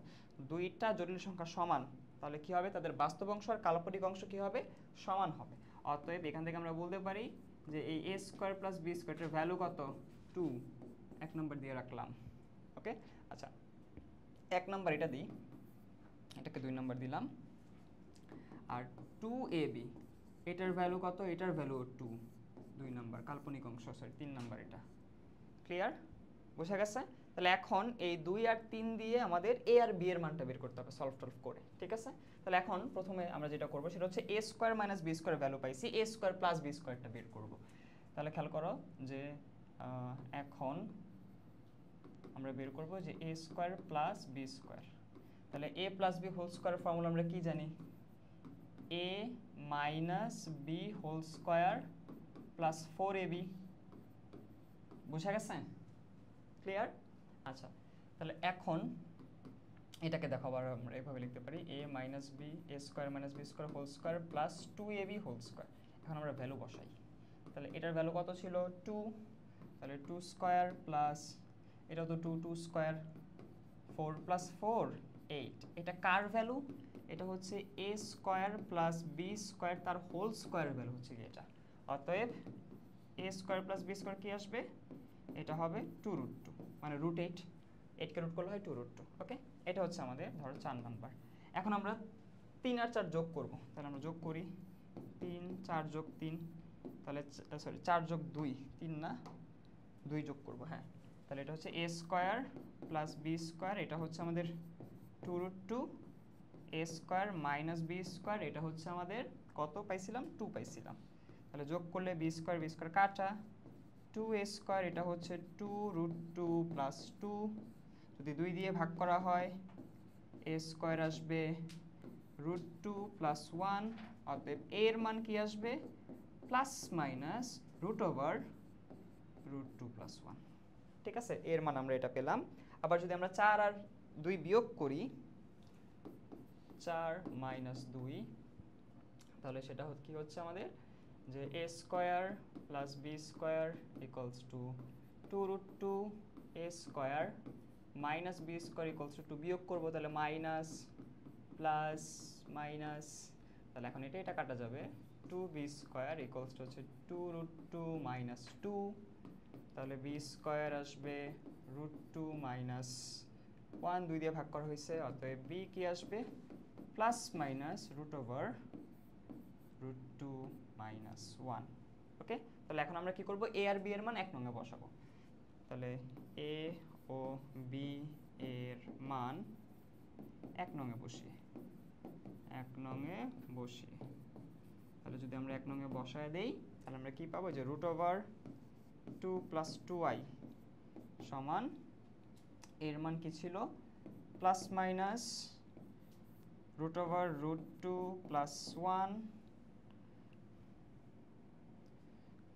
দুইটা জটিল সংখ্যা সমান, তাহলে কি হবে, তাদের বাস্তব অংশ আর কাল্পনিক অংশ কি হবে, সমান হবে। অতএব এখান থেকে আমরা বলতে পারি যে এই a স্কোয়ার প্লাস b স্কোয়ারের ভ্যালু কত, 2, 1 নম্বর দিয়ে রাখলাম। ওকে, আচ্ছা 1 নম্বর এটা দিই, এটাকে 2 নম্বর দিলাম, আর 2ab এটার ভ্যালু কত, এটার ভ্যালু 2, 2 নম্বর কাল্পনিক অংশ, সরি 3 নম্বর এটা। ক্লিয়ার, বোঝা গেছে? তাহলে এখন এই 2 আর 3 দিয়ে আমাদের a আর b এর মানটা বের করতে হবে সলভ টলভ করে, ঠিক আছে। তাহলে এখন প্রথমে আমরা যেটা করব সেটা হচ্ছে a square minus b square value পাইছি, a স্কোয়ার প্লাস b স্কোয়ারটা বের করব। তাহলে খেয়াল করো যে এখন আমরা বের করব যে a square plus b square, তাহলে a plus b whole square formula আমরা কি জানি, a minus b whole square plus 4ab, বুঝা গেছে? ক্লিয়ার? আচ্ছা, তাহলে এখন এটাকে দেখো আবার আমরা এভাবে লিখতে পারি a minus b, a square minus b square whole square plus 2ab whole square. এখন আমরা ভ্যালু বসাই, তাহলে এটার ভ্যালু কত ছিল, 2, তাহলে 2 স্কোয়ার প্লাস এটা তো 2 স্কোয়ার, 4 প্লাস 4 8, এটা কার ভ্যালু, এটা হচ্ছে a square plus b square তার হোল স্কোয়ার ভ্যালু হচ্ছে এটা। অতএব a square plus b square কি আসবে, এটা হবে 2√2, মানে √8, 8কে রুট করলে হয় 2√2। ওকে, এটা হচ্ছে আমাদের ধরো 4 নাম্বার। এখন আমরা 3 আর 4 যোগ করব, তাহলে আমরা যোগ করি 3 4 যোগ 3, তাহলে সরি 4 যোগ 2, 3 না 2 যোগ করব, হ্যাঁ। তাহলে এটা হচ্ছে a square plus b square, এটা হচ্ছে আমাদের 2√2, a square minus b square, এটা হচ্ছে আমাদের কত পাইছিলাম, 2 পাইছিলাম। তাহলে যোগ করলে b স্কোয়ার কাটা, 2a স্কোয়ার, এটা হচ্ছে 2√2 প্লাস 2, যদি 2 দিয়ে ভাগ করা হয় a স্কোয়ার আসবে √2 প্লাস 1, অতএব a এর মান কি আসবে, প্লাস মাইনাস √2 প্লাস 1, ঠিক আছে। এর মান আমরা এটা পেলাম। আবার যদি আমরা 4 আর 2 বিয়োগ করি, 4 মাইনাস 2, তাহলে সেটা কি হচ্ছে আমাদের, যে a square plus b square equals two 2√2 a square minus b square equals two 2 বিয়োগ করবো, তাহলে মাইনাস প্লাস মাইনাস, তাহলে এখন এটা কাটা যাবে, 2b স্কোয়ার ইকুয়ালস টু হচ্ছে 2√2 মাইনাস 2, তাহলে b স্কোয়ার আসবে √2 মাইনাস 1, 2 দিয়ে ভাগ করা হয়েছে, অতএব b কি আসবে, প্লাস মাইনাস √2 মাইনাস 1। ওকে, তাহলে এখন আমরা কি করব, a আর b এর মান 1 নঙে বসাবো, তাহলে a ও b এর মান 1 নঙে বসিয়ে, তাহলে যদি আমরা 1 নঙে বসায় দেই তাহলে আমরা কি পাবো, যে √2 প্লাস 2i সমান এর মান কি ছিল, প্লাস মাইনাস √2 প্লাস 1,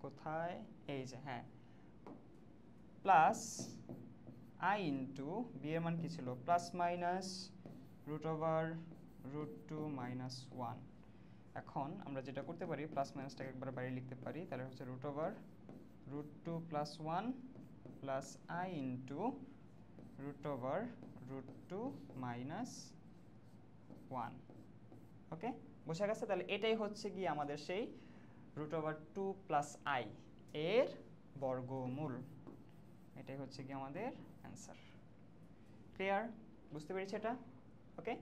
কোথায়, এই যে, হ্যাঁ, প্লাস i ইন্টু b এর মান কি ছিল, প্লাস মাইনাস √2 √2 মাইনাস 1। এখন আমরা যেটা করতে পারি প্লাস মাইনাসটাকে একবার বাইরে লিখতে পারি, তাহলে হচ্ছে √2 plus 1 plus I into √2 minus 1। ওকে, বোঝা গেছে? তাহলে এটাই হচ্ছে কি আমাদের সেই √2 প্লাস I এর বর্গমূল। এটাই হচ্ছে কি আমাদের অ্যান্সার। ক্লিয়ার? বুঝতে পেরেছি এটা? ওকে,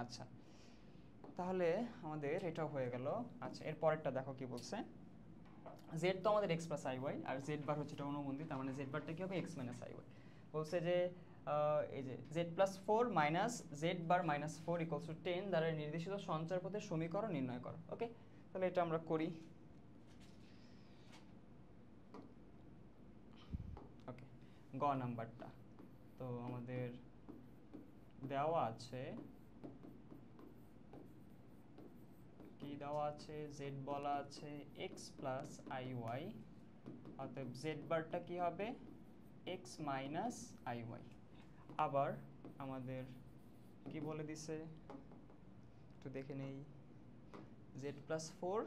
আচ্ছা, তাহলে আমাদের এটাও হয়ে গেল। আচ্ছা, এর পরেরটা দেখো কি বলছে। z তো আমাদের x প্লাস iy, আর z বার হচ্ছে এটা অনুবন্ধী, তার মানে z বারটা কি হবে x মাইনাস iy। বলছে যে এই যে z plus 4 minus z bar minus 4 equals to 10 দ্বারা নির্দেশিত সঞ্চার পথের সমীকরণ নির্ণয় করো। ওকে, তাহলে এটা আমরা করি। ওকে, গ নাম্বারটা তো আমাদের দেওয়া আছে, কি দেওয়া আছে, z বলা আছে x প্লাস iy, অতএব z বারটা কি হবে x মাইনাস iy। আবার আমাদের কি বলে দিছে একটু দেখে নেই, z plus 4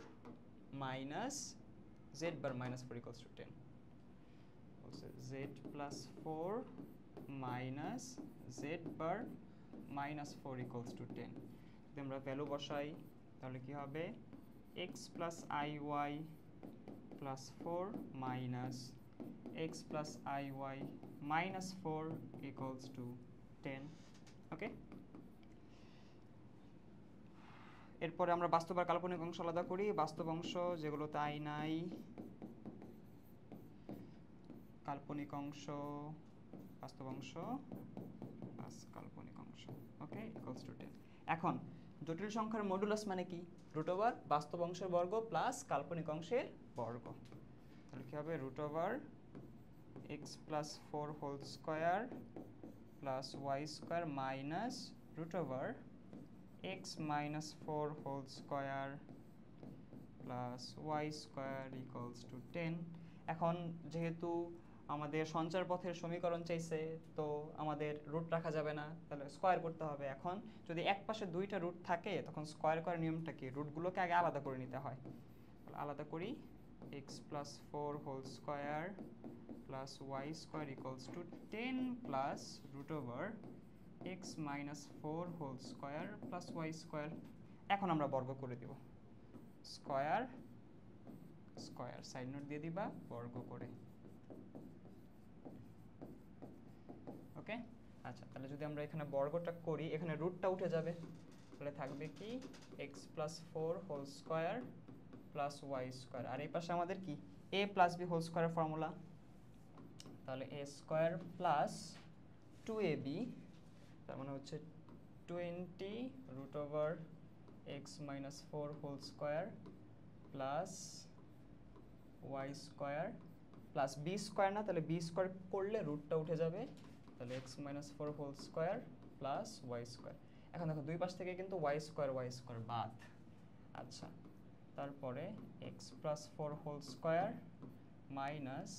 minus z bar minus 4 equals to 10। বলছে z plus 4 minus z bar minus 4 equals to 10। যদি আমরা ভ্যালু বসাই তাহলে কি হবে x plus iy plus 4 minus x plus iy minus 4 equals to 10। ওকে, এরপরে আমরা বাস্তব আর কাল্পনিক অংশ আলাদা করি। বাস্তব অংশ যেগুলো তাই নাই, কাল্পনিক অংশ, বাস্তব অংশ প্লাস কাল্পনিক অংশ। ওকে, ইকুয়ালস টু 10। এখন জটিল সংখ্যার মডুলাস মানে কি? √ বাস্তব অংশের বর্গ প্লাস কাল্পনিক অংশের বর্গ। তাহলে কি হবে x plus 4 whole square plus y square minus x minus 4 whole square plus y square equals to 10। এখন যেহেতু আমাদের সঞ্চার পথের সমীকরণ চাইছে, তো আমাদের রুট রাখা যাবে না, তাহলে স্কয়ার করতে হবে। এখন যদি এক পাশে দুইটা রুট থাকে তখন স্কয়ার করার নিয়মটা কি, রুটগুলোকে আগে আলাদা করে নিতে হয়। আলাদা করি, x plus 4 whole square plus y square equals to 10 প্লাস x minus 4 whole square plus y square. এখন আমরা বর্গ করে দিব, স্কয়ার স্কয়ার সাইড নোট দিয়ে দিবা বর্গ করে। ওকে, আচ্ছা, তাহলে যদি আমরা এখানে বর্গটা করি, এখানে রুটটা উঠে যাবে, তাহলে থাকবে কি x plus 4 whole square plus y square, আর এই পাশে আমাদের কি a plus b whole square formula, তাহলে a স্কয়ার প্লাস 2ab, তার মানে হচ্ছে 20 x minus 4 whole square plus y square plus b square, না তাহলে b স্কয়ার করলে রুটটা উঠে যাবে, তাহলে x minus 4 whole square plus y square. এখন দেখো দুই পাশ থেকে কিন্তু y স্কয়ার বাদ। আচ্ছা, তারপরে x plus 4 whole square minus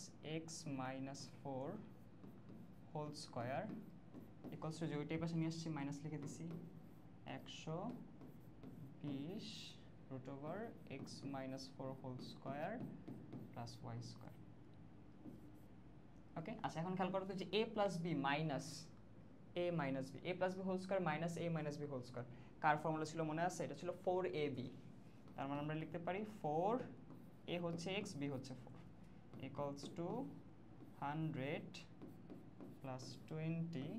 x minus 4 whole square equals to, যে ওইটাই পাশে নিয়ে আসছি মাইনাস লিখে দিছি, 120 x minus 4 whole square plus y square. Okay, আচ্ছা, এখন খেয়াল করো তো যে a plus b minus a minus b, a plus b whole square minus a minus b whole square, কার ফর্মুলা ছিল মনে আছে? এটা ছিল 4ab। তার মানে আমরা লিখতে পারি 4a হচ্ছে x, b হচ্ছে 4 equals to 100 plus 20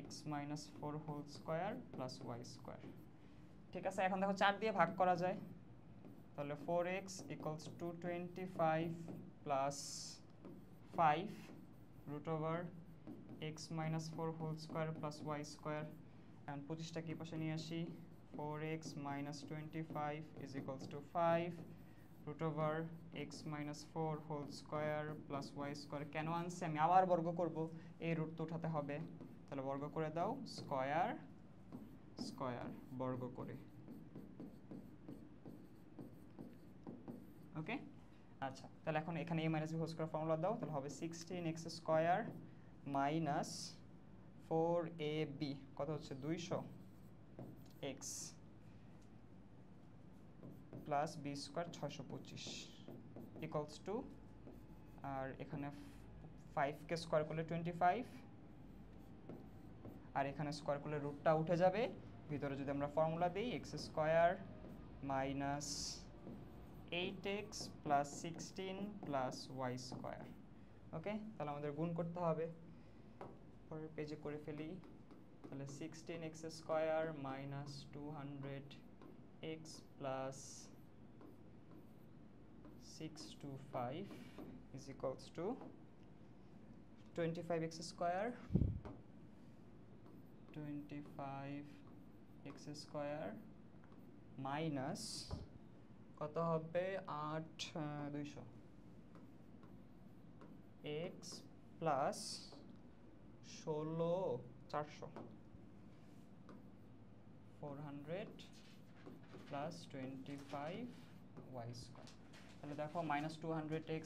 x minus 4 whole square plus y square. ঠিক আছে, এখন দেখো 4 দিয়ে ভাগ করা যায়, তাহলে 4x equals to 25 plus 5 x minus 4 whole square plus y square. এখন 25টা কি পাশে নিয়ে আসি, 4x minus 25 is equals to 5 x minus 4 whole square plus y square. কেন আনছি? আমি আবার বর্গ করব, এই রুট তো উঠাতে হবে, তাহলে বর্গ করে দাও, স্কয়ার স্কয়ার বর্গ করে। ওকে, আচ্ছা, তাহলে এখন এখানে a minus b whole square formula দাও, তাহলে হবে 16x স্কয়ার মাইনাস 4ab, কত হচ্ছে 200 x plus b square 625 equals to, আর এখানে 5কে স্কোয়ার করলে 25, আর এখানে স্কোয়ার করলে রুটটা উঠে যাবে। ভিতরে যদি আমরা ফর্মুলা দিই x square minus 8x plus 16 plus y square. Okay, তাহলে আমাদের গুণ করতে হবে, পরের পেজে করে ফেলি। তাহলে 16x square minus 200x plus 625 is equals to 25x square, 25x square minus কত হবে 200 x plus 16400 400 plus 25y square. তাহলে দেখো মাইনাস 200x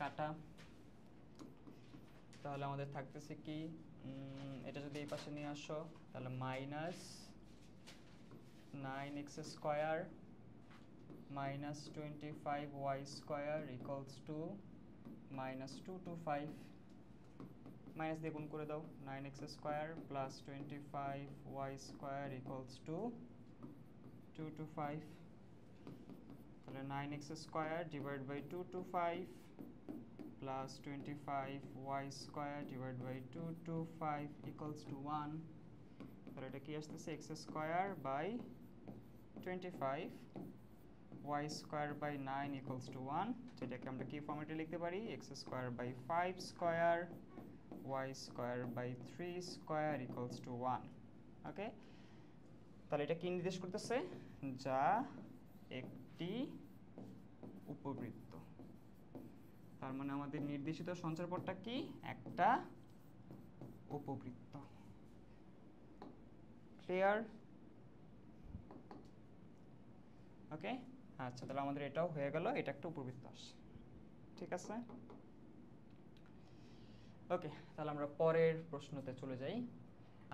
কাটা, তাহলে আমাদের থাকতেছে কি, এটা যদি এই পাশে নিয়ে আসো তাহলে minus 9x square minus 25y square equals to minus 225, minus দিয়ে গুণ করে দাও, 9x square plus 25y square equals to 225, তাহলে 9x square divide by 225 plus 25y square divide by 225 equals to 1, তাহলে এটা কি আসতেছে x square by 25 y square by 9 equals to 1, যেটাকে আমরা কি ফর্মেটে লিখতে পারি, x square by 5 square y square by 3 square equals to 1। Okay, তাহলে এটা কি নির্দেশ করতেছে, যা একটি উপবৃত্ত। তার মানে আমাদের নির্দেশিত সঞ্চারপথটা কি, একটা উপবৃত্ত। ক্লিয়ার? ওকে, আচ্ছা, তাহলে আমাদের এটাও হয়ে গেল, এটা একটা উপবৃত্ত আসছে। ঠিক আছে, ওকে, তাহলে আমরা পরের প্রশ্নতে চলে যাই।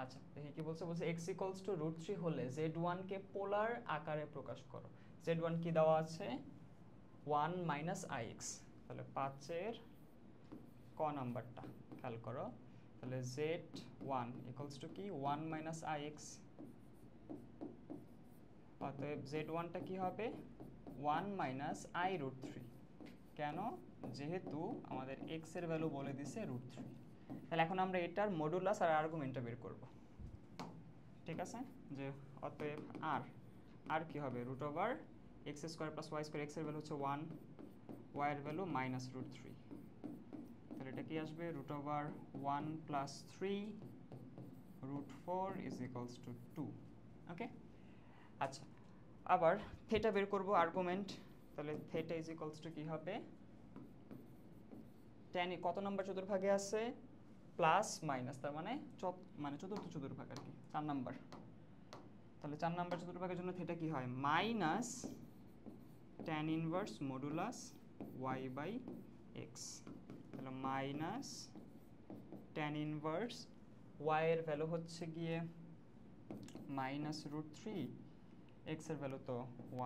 আচ্ছা, দেখি কি বলছে, বলছে x ইকুয়ালস টু √3 হলে z1 কে পোলার আকারে প্রকাশ করো। z1 কি দেওয়া আছে, 1 মাইনাস ix, তাহলে 5-এর ক নাম্বারটা খেয়াল করো, তাহলে z1 ইকুয়ালস টু কি 1 মাইনাস ix, অতএব z1টা কি হবে 1 মাইনাস i√3। কেন, যেহেতু আমাদের x এর ভ্যালু বলে দিছে √3, তাহলে এখন আমরা এটার মডুলাস আর আর্গুমেন্টটা বের করব। ঠিক আছে, যে অতএব আর কি হবে √x square plus y square, x এর ভ্যালু হচ্ছে 1, y এর ভ্যালু মাইনাস √3, তাহলে এটা কি আসবে √1 প্লাস 3 √4 ইজ ইকুয়ালস টু 2। ওকে, আচ্ছা, আবার থেটা বের করব আর্গুমেন্ট, তাহলে থেটা ইজ ইকুয়ালস টু কি হবে, tan কত নাম্বার চতুর্ভাগে আছে, প্লাস মাইনাস, তার মানে চতুর্থ চতুর্ভাগ আর কি, 4 নাম্বার। তাহলে 4 নাম্বার চতুর্ভাগের জন্য থেটা কি হয়, minus tan inverse modulus y by x, তাহলে মাইনাস tan ইনভার্স y এর ভ্যালু হচ্ছে গিয়ে মাইনাস √3, x এর ভ্যালু তো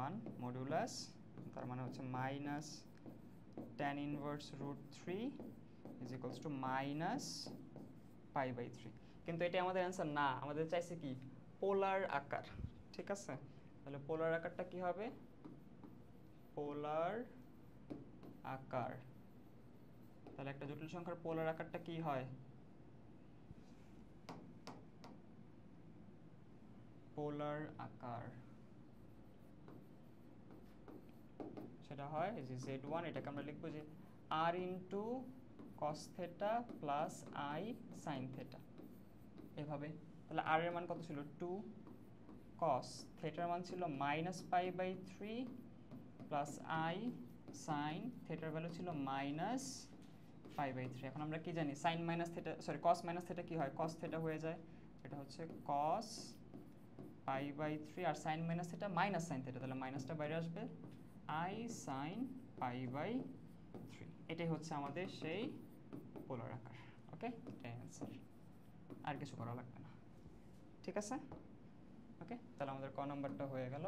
1 মডুলাস, তার মানে হচ্ছে minus tan inverse √3 is equals to minus pi by 3। কিন্তু এটা আমাদের অ্যান্সার না, আমাদের চাইছে কি পোলার আকার। ঠিক আছে, তাহলে পোলার আকারটা কি হবে, পোলার আকার, তাহলে একটা জটিল সংখ্যার পোলার আকারটা কি হয়, পোলার আকার সেটা হয় যে z1, এটাকে আমরা লিখবো যে r into cos theta plus i sin theta, এভাবে। তাহলে r এর মান কত ছিল 2, cos থিটার মান ছিল minus pi by 3 plus i sin থিটার ভ্যালু ছিল মাইনাস পাই বাই 3। এখন আমরা কি জানি, sin minus theta, sorry cos minus theta কি হয়, cos থিটা হয়ে যায়, এটা হচ্ছে cos পাই বাই 3, আর sin minus theta minus sin theta, তাহলে মাইনাসটা বাইরে আসবে, i sin পাই বাই 3। এটাই হচ্ছে আমাদের সেই পোলার আকার। ওকে, এটাই অ্যান্সার, আর কিছু করা লাগবে না। ঠিক আছে। ওকে, তাহলে আমাদের ক নাম্বারটা হয়ে গেল।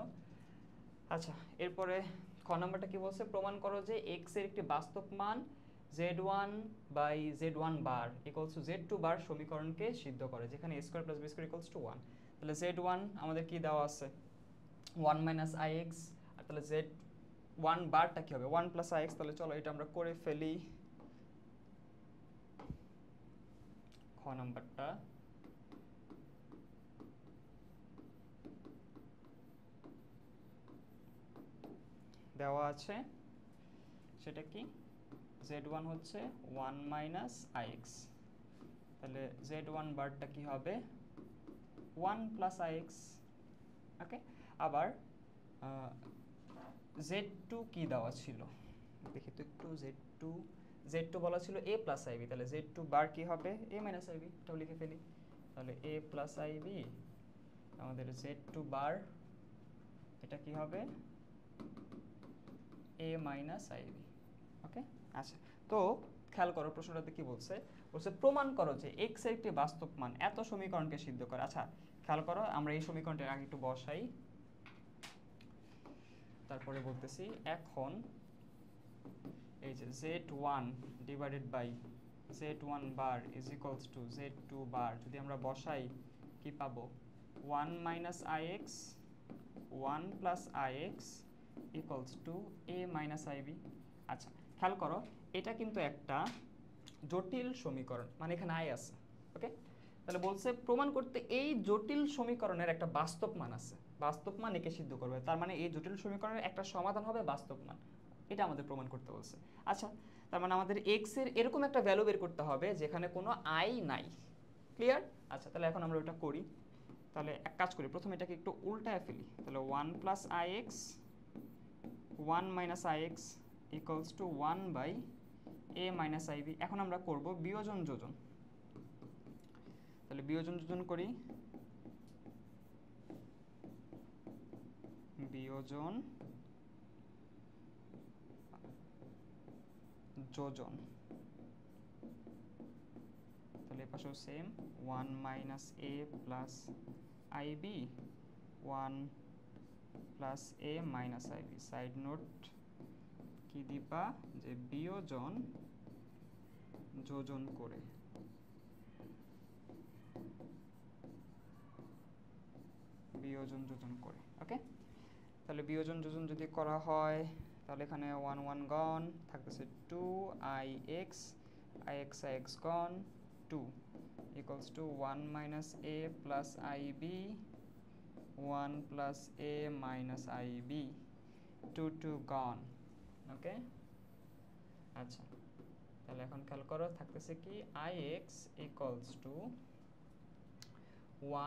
আচ্ছা, এরপরে খ নাম্বারটা কি বলছে, প্রমাণ করো যে x এর একটি বাস্তব মান z1 by z1 bar equals to z2 bar সমীকরণকে সিদ্ধ করে, যেখানে a square plus b square equals to 1। তাহলে z1 আমাদের কি দেওয়া আছে 1 মাইনাস ix, আর তাহলে z1 বারটা কি হবে 1 প্লাস ix। তাহলে চলো এটা আমরা করে ফেলি। খ নাম্বারটা দেওয়া আছে, সেটা কি z1 হচ্ছে 1 মাইনাস ix, তাহলে z1 বারটা কি হবে 1 প্লাস ix। ওকে, আবার z2 কি দেওয়া ছিল দেখি তো একটু, z2 বলা ছিল a প্লাস ib, তাহলে z2 বার কি হবে a মাইনাস ib, এটাও লিখে ফেলি। তাহলে a প্লাস ib, আমাদের z2 বার এটা কি হবে a মাইনাস ib। ওকে, আচ্ছা, তো খেয়াল করো প্রশ্নটাতে কি বলছে, বলছে প্রমাণ করো যে x এর একটি বাস্তব মান এত সমীকরণকে সিদ্ধ করে। আচ্ছা খেয়াল করো, আমরা এই সমীকরণটা আগে একটু বসাই, তারপরে বলতেছি এখন এই যে z1 divided by z1 bar is equals to z2 bar যদি আমরা বসাই কি পাবো 1 minus ix 1 plus ix equals to a minus ib। আচ্ছা খেয়াল করো, এটা কিন্তু একটা জটিল সমীকরণ, মানে এখানে i আছে। ওকে, তাহলে বলছে প্রমাণ করতে এই জটিল সমীকরণের একটা বাস্তব মান আছে, বাস্তব মান একে সিদ্ধ করবে, তার মানে এই জটিল সমীকরণের একটা সমাধান হবে বাস্তব মান, এটা আমাদের প্রমাণ করতে বলছে। আচ্ছা, তার মানে আমাদের x এর এরকম একটা ভ্যালু বের করতে হবে যেখানে কোনো i নাই। ক্লিয়ার? আচ্ছা, তাহলে এখন আমরা ওটা করি। তাহলে এক কাজ করি, প্রথমে এটাকে একটু উল্টায় ফেলি। তাহলে 1 plus ix 1 minus ix equals to 1 by a minus ib। এখন আমরা করব বিয়োজন যোজন। তাহলে বিয়োজন যোজন করি, বিয়োজন যোজন, তাহলে এপাশেও same 1 minus a plus ib 1 plus a minus ib। Side note কি দিবা যে বিয়োজন যোজন করে, বিয়োজন যোজন করে। ওকে, তাহলে বিয়োজন যোজন যদি করা হয় তাহলে এখানে 1 1 গন থাকতেছে 2ix ix gone 2 equals to 1 minus a plus ib 1 plus a minus ib 2 2 গন। ওকে, আচ্ছা তাহলে এখন খেয়াল করো থাকতেছে কি ix equals to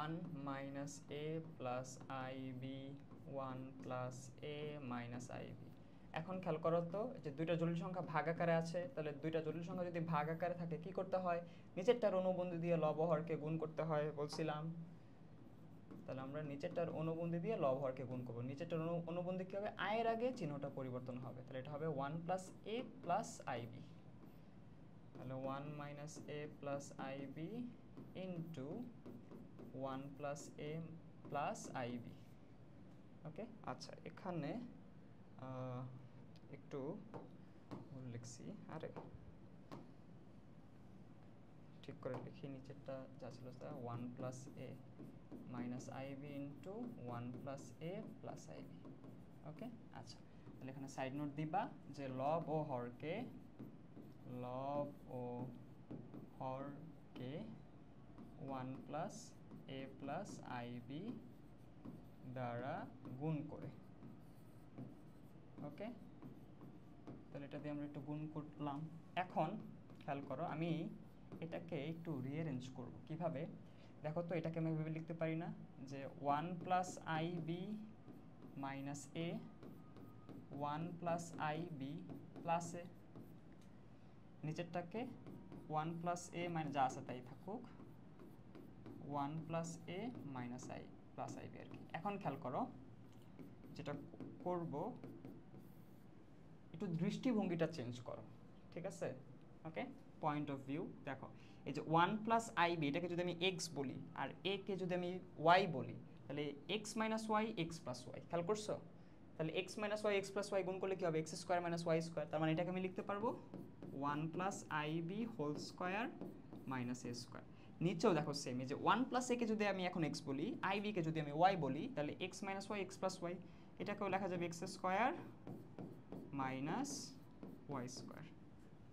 1 minus a plus ib 1 plus a minus ib। এখন খেয়াল করো তো যে দুইটা জটিল সংখ্যা ভাগ আকারে আছে, তাহলে দুইটা জটিল সংখ্যা যদি ভাগ আকারে থাকে কি করতে হয়, নিচেরটার অনুবন্ধী দিয়ে লব হরকে গুণ করতে হয় বলছিলাম। তাহলে আমরা নিচেরটার অনুবন্ধী দিয়ে লব হরকে গুণ করব। নিচেরটার অনুবন্ধী কি হবে, i এর আগে চিহ্নটা পরিবর্তন হবে, তাহলে এটা হবে 1 প্লাস a প্লাস ib। তাহলে 1 minus a plus ib into 1 plus a plus ib। ওকে, আচ্ছা এখানে একটু ভুল লিখছি, আরে ঠিক করে লিখি, নিচেরটা যা ছিল তা 1 plus a minus ib into 1 plus a plus ib। ওকে, আচ্ছা তাহলে এখানে সাইড নোট দিবা যে লব ও হরকে 1 প্লাস a প্লাস ib দ্বারা গুণ করে। ওকে, তাহলে এটা দিয়ে আমরা একটু গুণ করলাম। এখন খেয়াল করো, আমি এটাকে একটু রিঅ্যারেঞ্জ করব। কিভাবে দেখো তো, এটাকে আমি এভাবে লিখতে পারি না যে 1 plus ib minus a 1 plus ib plus a, নিচেরটাকে 1 plus a মানে যা আছে তাই থাকুক 1 plus a minus i plus ib আর কি। এখন খেয়াল করো যেটা করব, একটু দৃষ্টিভঙ্গিটা চেঞ্জ করো, ঠিক আছে? ওকে, পয়েন্ট অফ ভিউ দেখো, এই যে 1 প্লাস ib এটাকে যদি আমি x বলি আর a কে যদি আমি y বলি, তাহলে x minus y x plus y, খেয়াল করছো? তাহলে x minus y x plus y গুণ করলে কী হবে? X square minus y square. তার মানে এটাকে আমি লিখতে পারবো 1 plus i b whole square minus a square. নিচেও দেখো সেম, এই যে 1 প্লাস এ কে যদি আমি এখন এক্স বলি, আই বি কে যদি আমি ওয়াই বলি, তাহলে x minus y x plus y, এটাকেও লেখা যাবে x square minus y square.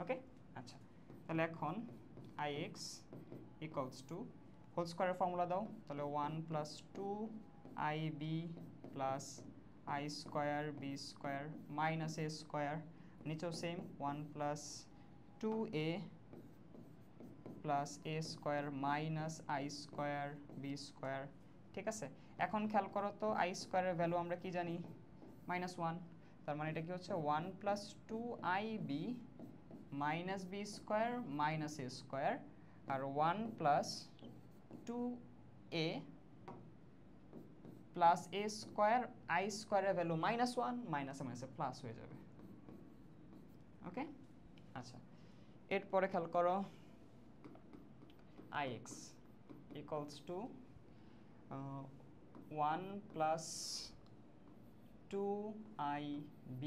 Okay, আচ্ছা, তাহলে এখন i x equals to whole স্কোয়ারের ফর্মুলা দাও, তাহলে 1 plus 2 i b plus i square b square minus a square, নিচেও same 1 plus 2a plus a square minus i square b square. ঠিক আছে, এখন খেয়াল করো তো আই স্কোয়ারের ভ্যালু আমরা কি জানি? -1। তার মানে এটা কি হচ্ছে 1 plus 2ib minus b square minus a square, আর 1 plus 2a plus a square, i স্কোয়ারের ভ্যালু -1 মাইনাসে মাইনাসে প্লাস হয়ে যাবে। ওকে, আচ্ছা, এরপরে খেয়াল করো ix equals to 1 plus 2ib,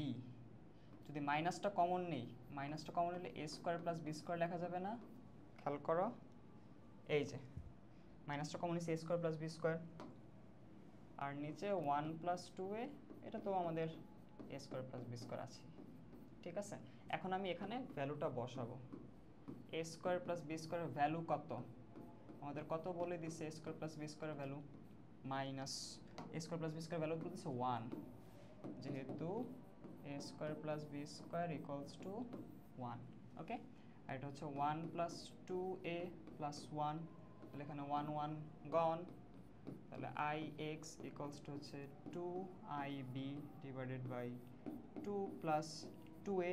যদি মাইনাসটা কমন নেই, মাইনাসটা কমন হলে a square plus b square লেখা যাবে না? খেয়াল করো, এই যে মাইনাসটা কমন হয়েছে a square plus b square, আর নিচে 1 প্লাস 2a, এটা তো আমাদের a square plus b square আছে। ঠিক আছে, এখন আমি এখানে ভ্যালুটা বসাবো। a স্কোয়ার প্লাস বি স্কোয়ারের ভ্যালু কত? আমাদের কত বলে দিচ্ছে? a স্কোয়ার প্লাস বি স্কোয়ারের value minus a square plus b square value বলে দিচ্ছে 1, যেহেতু a square plus b square equals to 1। Okay, আর এটা হচ্ছে 1 প্লাস 2a প্লাস 1, তাহলে এখানে 1 1 গন, তাহলে আই এক্স ইকুয়ালস টু হচ্ছে 2ib divided by 2 plus 2a।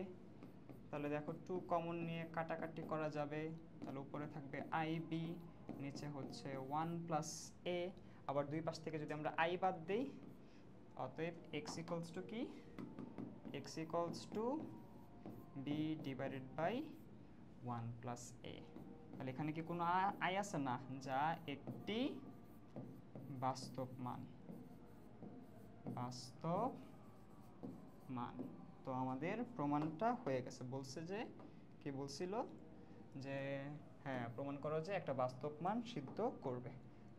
তাহলে দেখো 2 কমন নিয়ে কাটাকাটি করা যাবে, তাহলে উপরে থাকবে ib, নিচে হচ্ছে 1 প্লাস a, আবার দুই পাশ থেকে যদি আমরা i বাদ দিই, অতএব x ইকুয়ালস টু কি? x equals to b divided by 1 plus a। তাহলে এখানে কি কোনো i আছে? না, যা একটি বাস্তব মান, বাস্তব মান। তো আমাদের প্রমাণটা হয়ে গেছে। বলছে যে, কি বলছিল যে হ্যাঁ, প্রমাণ করো যে একটা বাস্তব মান সিদ্ধ করবে।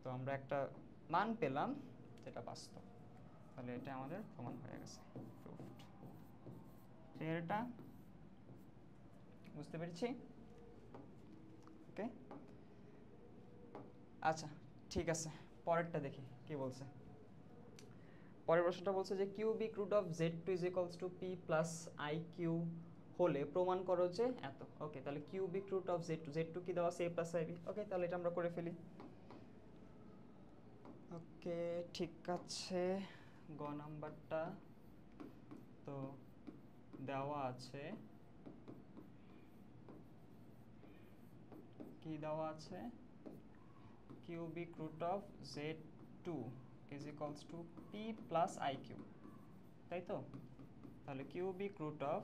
তো আমরা একটা মান পেলাম যেটা বাস্তব, তাহলে এটা আমাদের প্রমাণ হয়ে গেছে, প্রুফড। এটা বুঝতে পেরেছি? ওকে, আচ্ছা, ঠিক আছে, পরেরটা দেখি কি বলছে। পরের প্রশ্নটা বলছে যে cubic root of z2 is equals to p plus i q হলে প্রমাণ করো যে এত। ওকে, তাহলে কিউবিক রুট অফ z2 কি দেওয়া আছে? a plus IB. ওকে, তাহলে এটা আমরা করে ফেলি। ওকে, ঠিক আছে, গ নাম্বারটা তো দেওয়া আছে, কি দেওয়া আছে? Cubic root of z2 is equals to p plus i q, তাই তো? তাহলে কিউবিক রুট অফ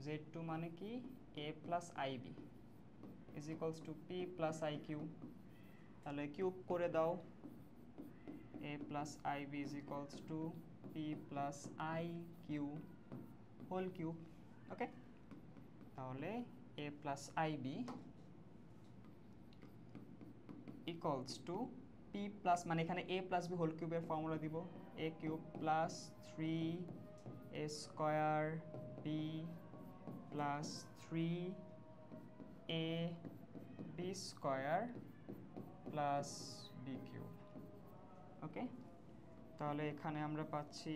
z2 মানে কি? a plus i b is equals to p plus i q. তাহলে কিউব করে দাও, a plus i b is equals to p plus i q whole cube. Okay, তাহলে a plus i b equals to p plus, মানে এখানে a plus b whole কিউবের formula দিব, a cube plus 3a square b plus 3a b square plus b cube. Okay, তাহলে এখানে আমরা পাচ্ছি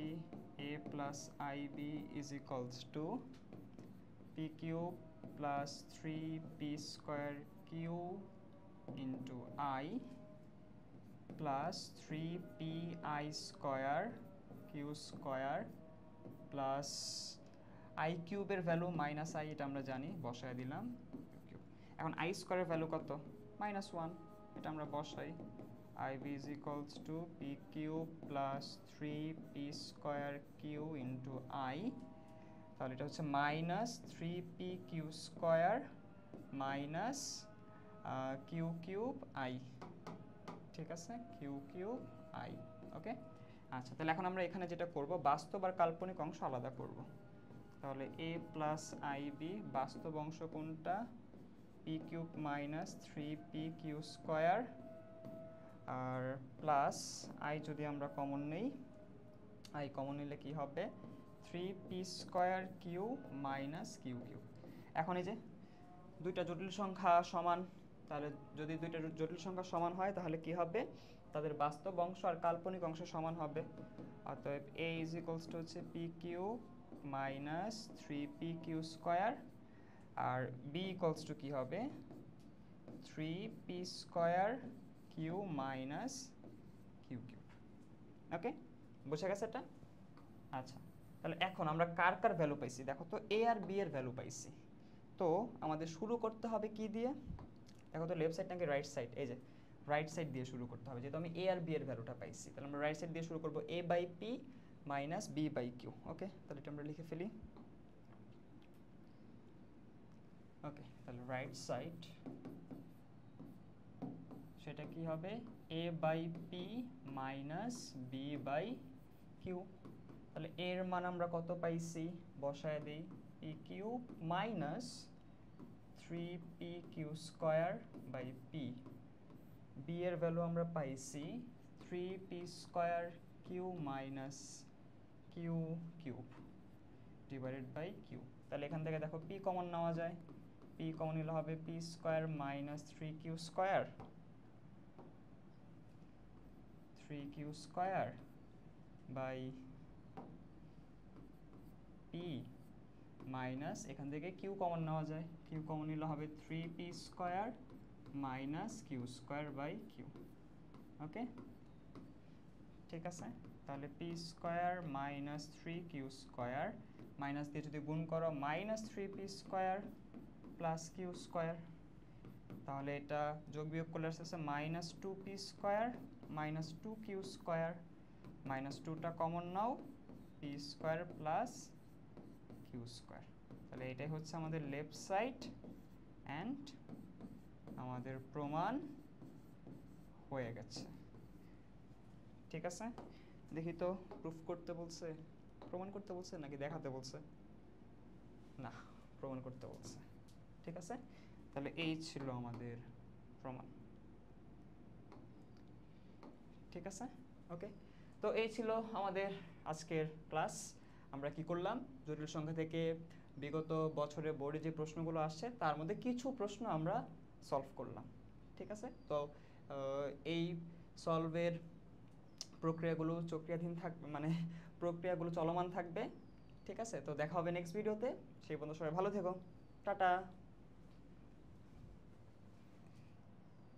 a plus i b is equals to p cube plus 3p square q into i plus 3pi square q square plus i কিউবের value minus i, এটা আমরা জানি, বসায় দিলাম কিউব। এখন আই স্কোয়ারের ভ্যালু কত? -1, এটা আমরা বসাই, ib is equals to p cube plus 3p square q into i, তাহলে এটা হচ্ছে minus 3p q square minus q cube i। ঠিক আছে, কিউ কিউ আই। ওকে, আচ্ছা তাহলে এখন আমরা এখানে যেটা করব, বাস্তব আর কাল্পনিক অংশ আলাদা করব। তাহলে এ প্লাস আই বি, বাস্তব অংশ কোনটা, p cube minus three p q square, আর প্লাস আই যদি আমরা কমন নেই, আই কমন নিলে কি হবে, three p square q minus q q. এখন এই যে দুইটা জটিল সংখ্যা সমান, তাহলে যদি দুইটা জটিল সংখ্যা সমান হয় তাহলে কি হবে, তাদের বাস্তব অংশ আর কাল্পনিক অংশ সমান হবে। অতএব এ ইজ ইকুয়ালস টু হচ্ছে p q minus three p q square, আর বি ইকুয়ালস টু কী হবে, three p square q minus q q. Okay, বোঝা গেছে এটা? আচ্ছা, তাহলে এখন আমরা কার কার ভ্যালু পাইছি দেখো তো, এ আর বি এর ভ্যালু পাইছি। তো আমাদের শুরু করতে হবে কি দিয়ে, দেখো তো লেফট সাইড নাকি রাইট সাইড, এই যে রাইট সাইড দিয়ে শুরু করতে হবে, যেহেতু আমি এ আর বি এর ভ্যালুটা পাইছি, তাহলে আমরা রাইট সাইড দিয়ে শুরু করবো, a by p minus b by q. Okay, তাহলে এটা আমরা লিখে ফেলি। ওকে, তাহলে রাইট সাইড সেটা কি হবে, a by p minus b by q. তাহলে এর মান আমরা কত পাইছি, বসায় দিই, p q minus three p q square by p. B এর ভ্যালু আমরা পাইছি three p square q minus q cube divided by q. তাহলে এখান থেকে দেখো পি কমন নেওয়া যায়, পি কমন নিলে হবে p square minus three q square, three q square by p minus, এখান থেকে কিউ কমন নেওয়া যায়, কিউ কমন নিলে হবে three p square minus q square by q. Okay, ঠিক আছে, তাহলে p square minus three q square, minus দিয়ে যদি গুণ করো minus three p square plus q square, তাহলে এটা যোগ বিয়োগ করলে আসছে minus two p square minus two q square, minus টুটা কমন নাও, p square plus q square. তাহলে এটাই হচ্ছে আমাদের লেফট সাইড, অ্যান্ড আমাদের প্রমাণ হয়ে গেছে। ঠিক আছে, দেখি তো প্রুফ করতে বলছে, প্রমাণ করতে বলছে নাকি দেখাতে বলছে, না প্রমাণ করতে বলছে। ঠিক আছে, তাহলে এই ছিল আমাদের প্রমাণ। ঠিক আছে, ওকে, তো এই ছিল আমাদের আজকের ক্লাস। আমরা কি করলাম, জটিল সংখ্যা থেকে বিগত বছরে বোর্ডে যে প্রশ্নগুলো আসছে তার মধ্যে কিছু প্রশ্ন আমরা সলভ করলাম। ঠিক আছে, তো এই সলভের প্রক্রিয়াগুলো চক্রিয়াধীন থাকবে, মানে প্রক্রিয়াগুলো চলমান থাকবে। ঠিক আছে, তো দেখা হবে নেক্সট ভিডিওতে, সেই পর্যন্ত সবাই ভালো থেকো, টাটা।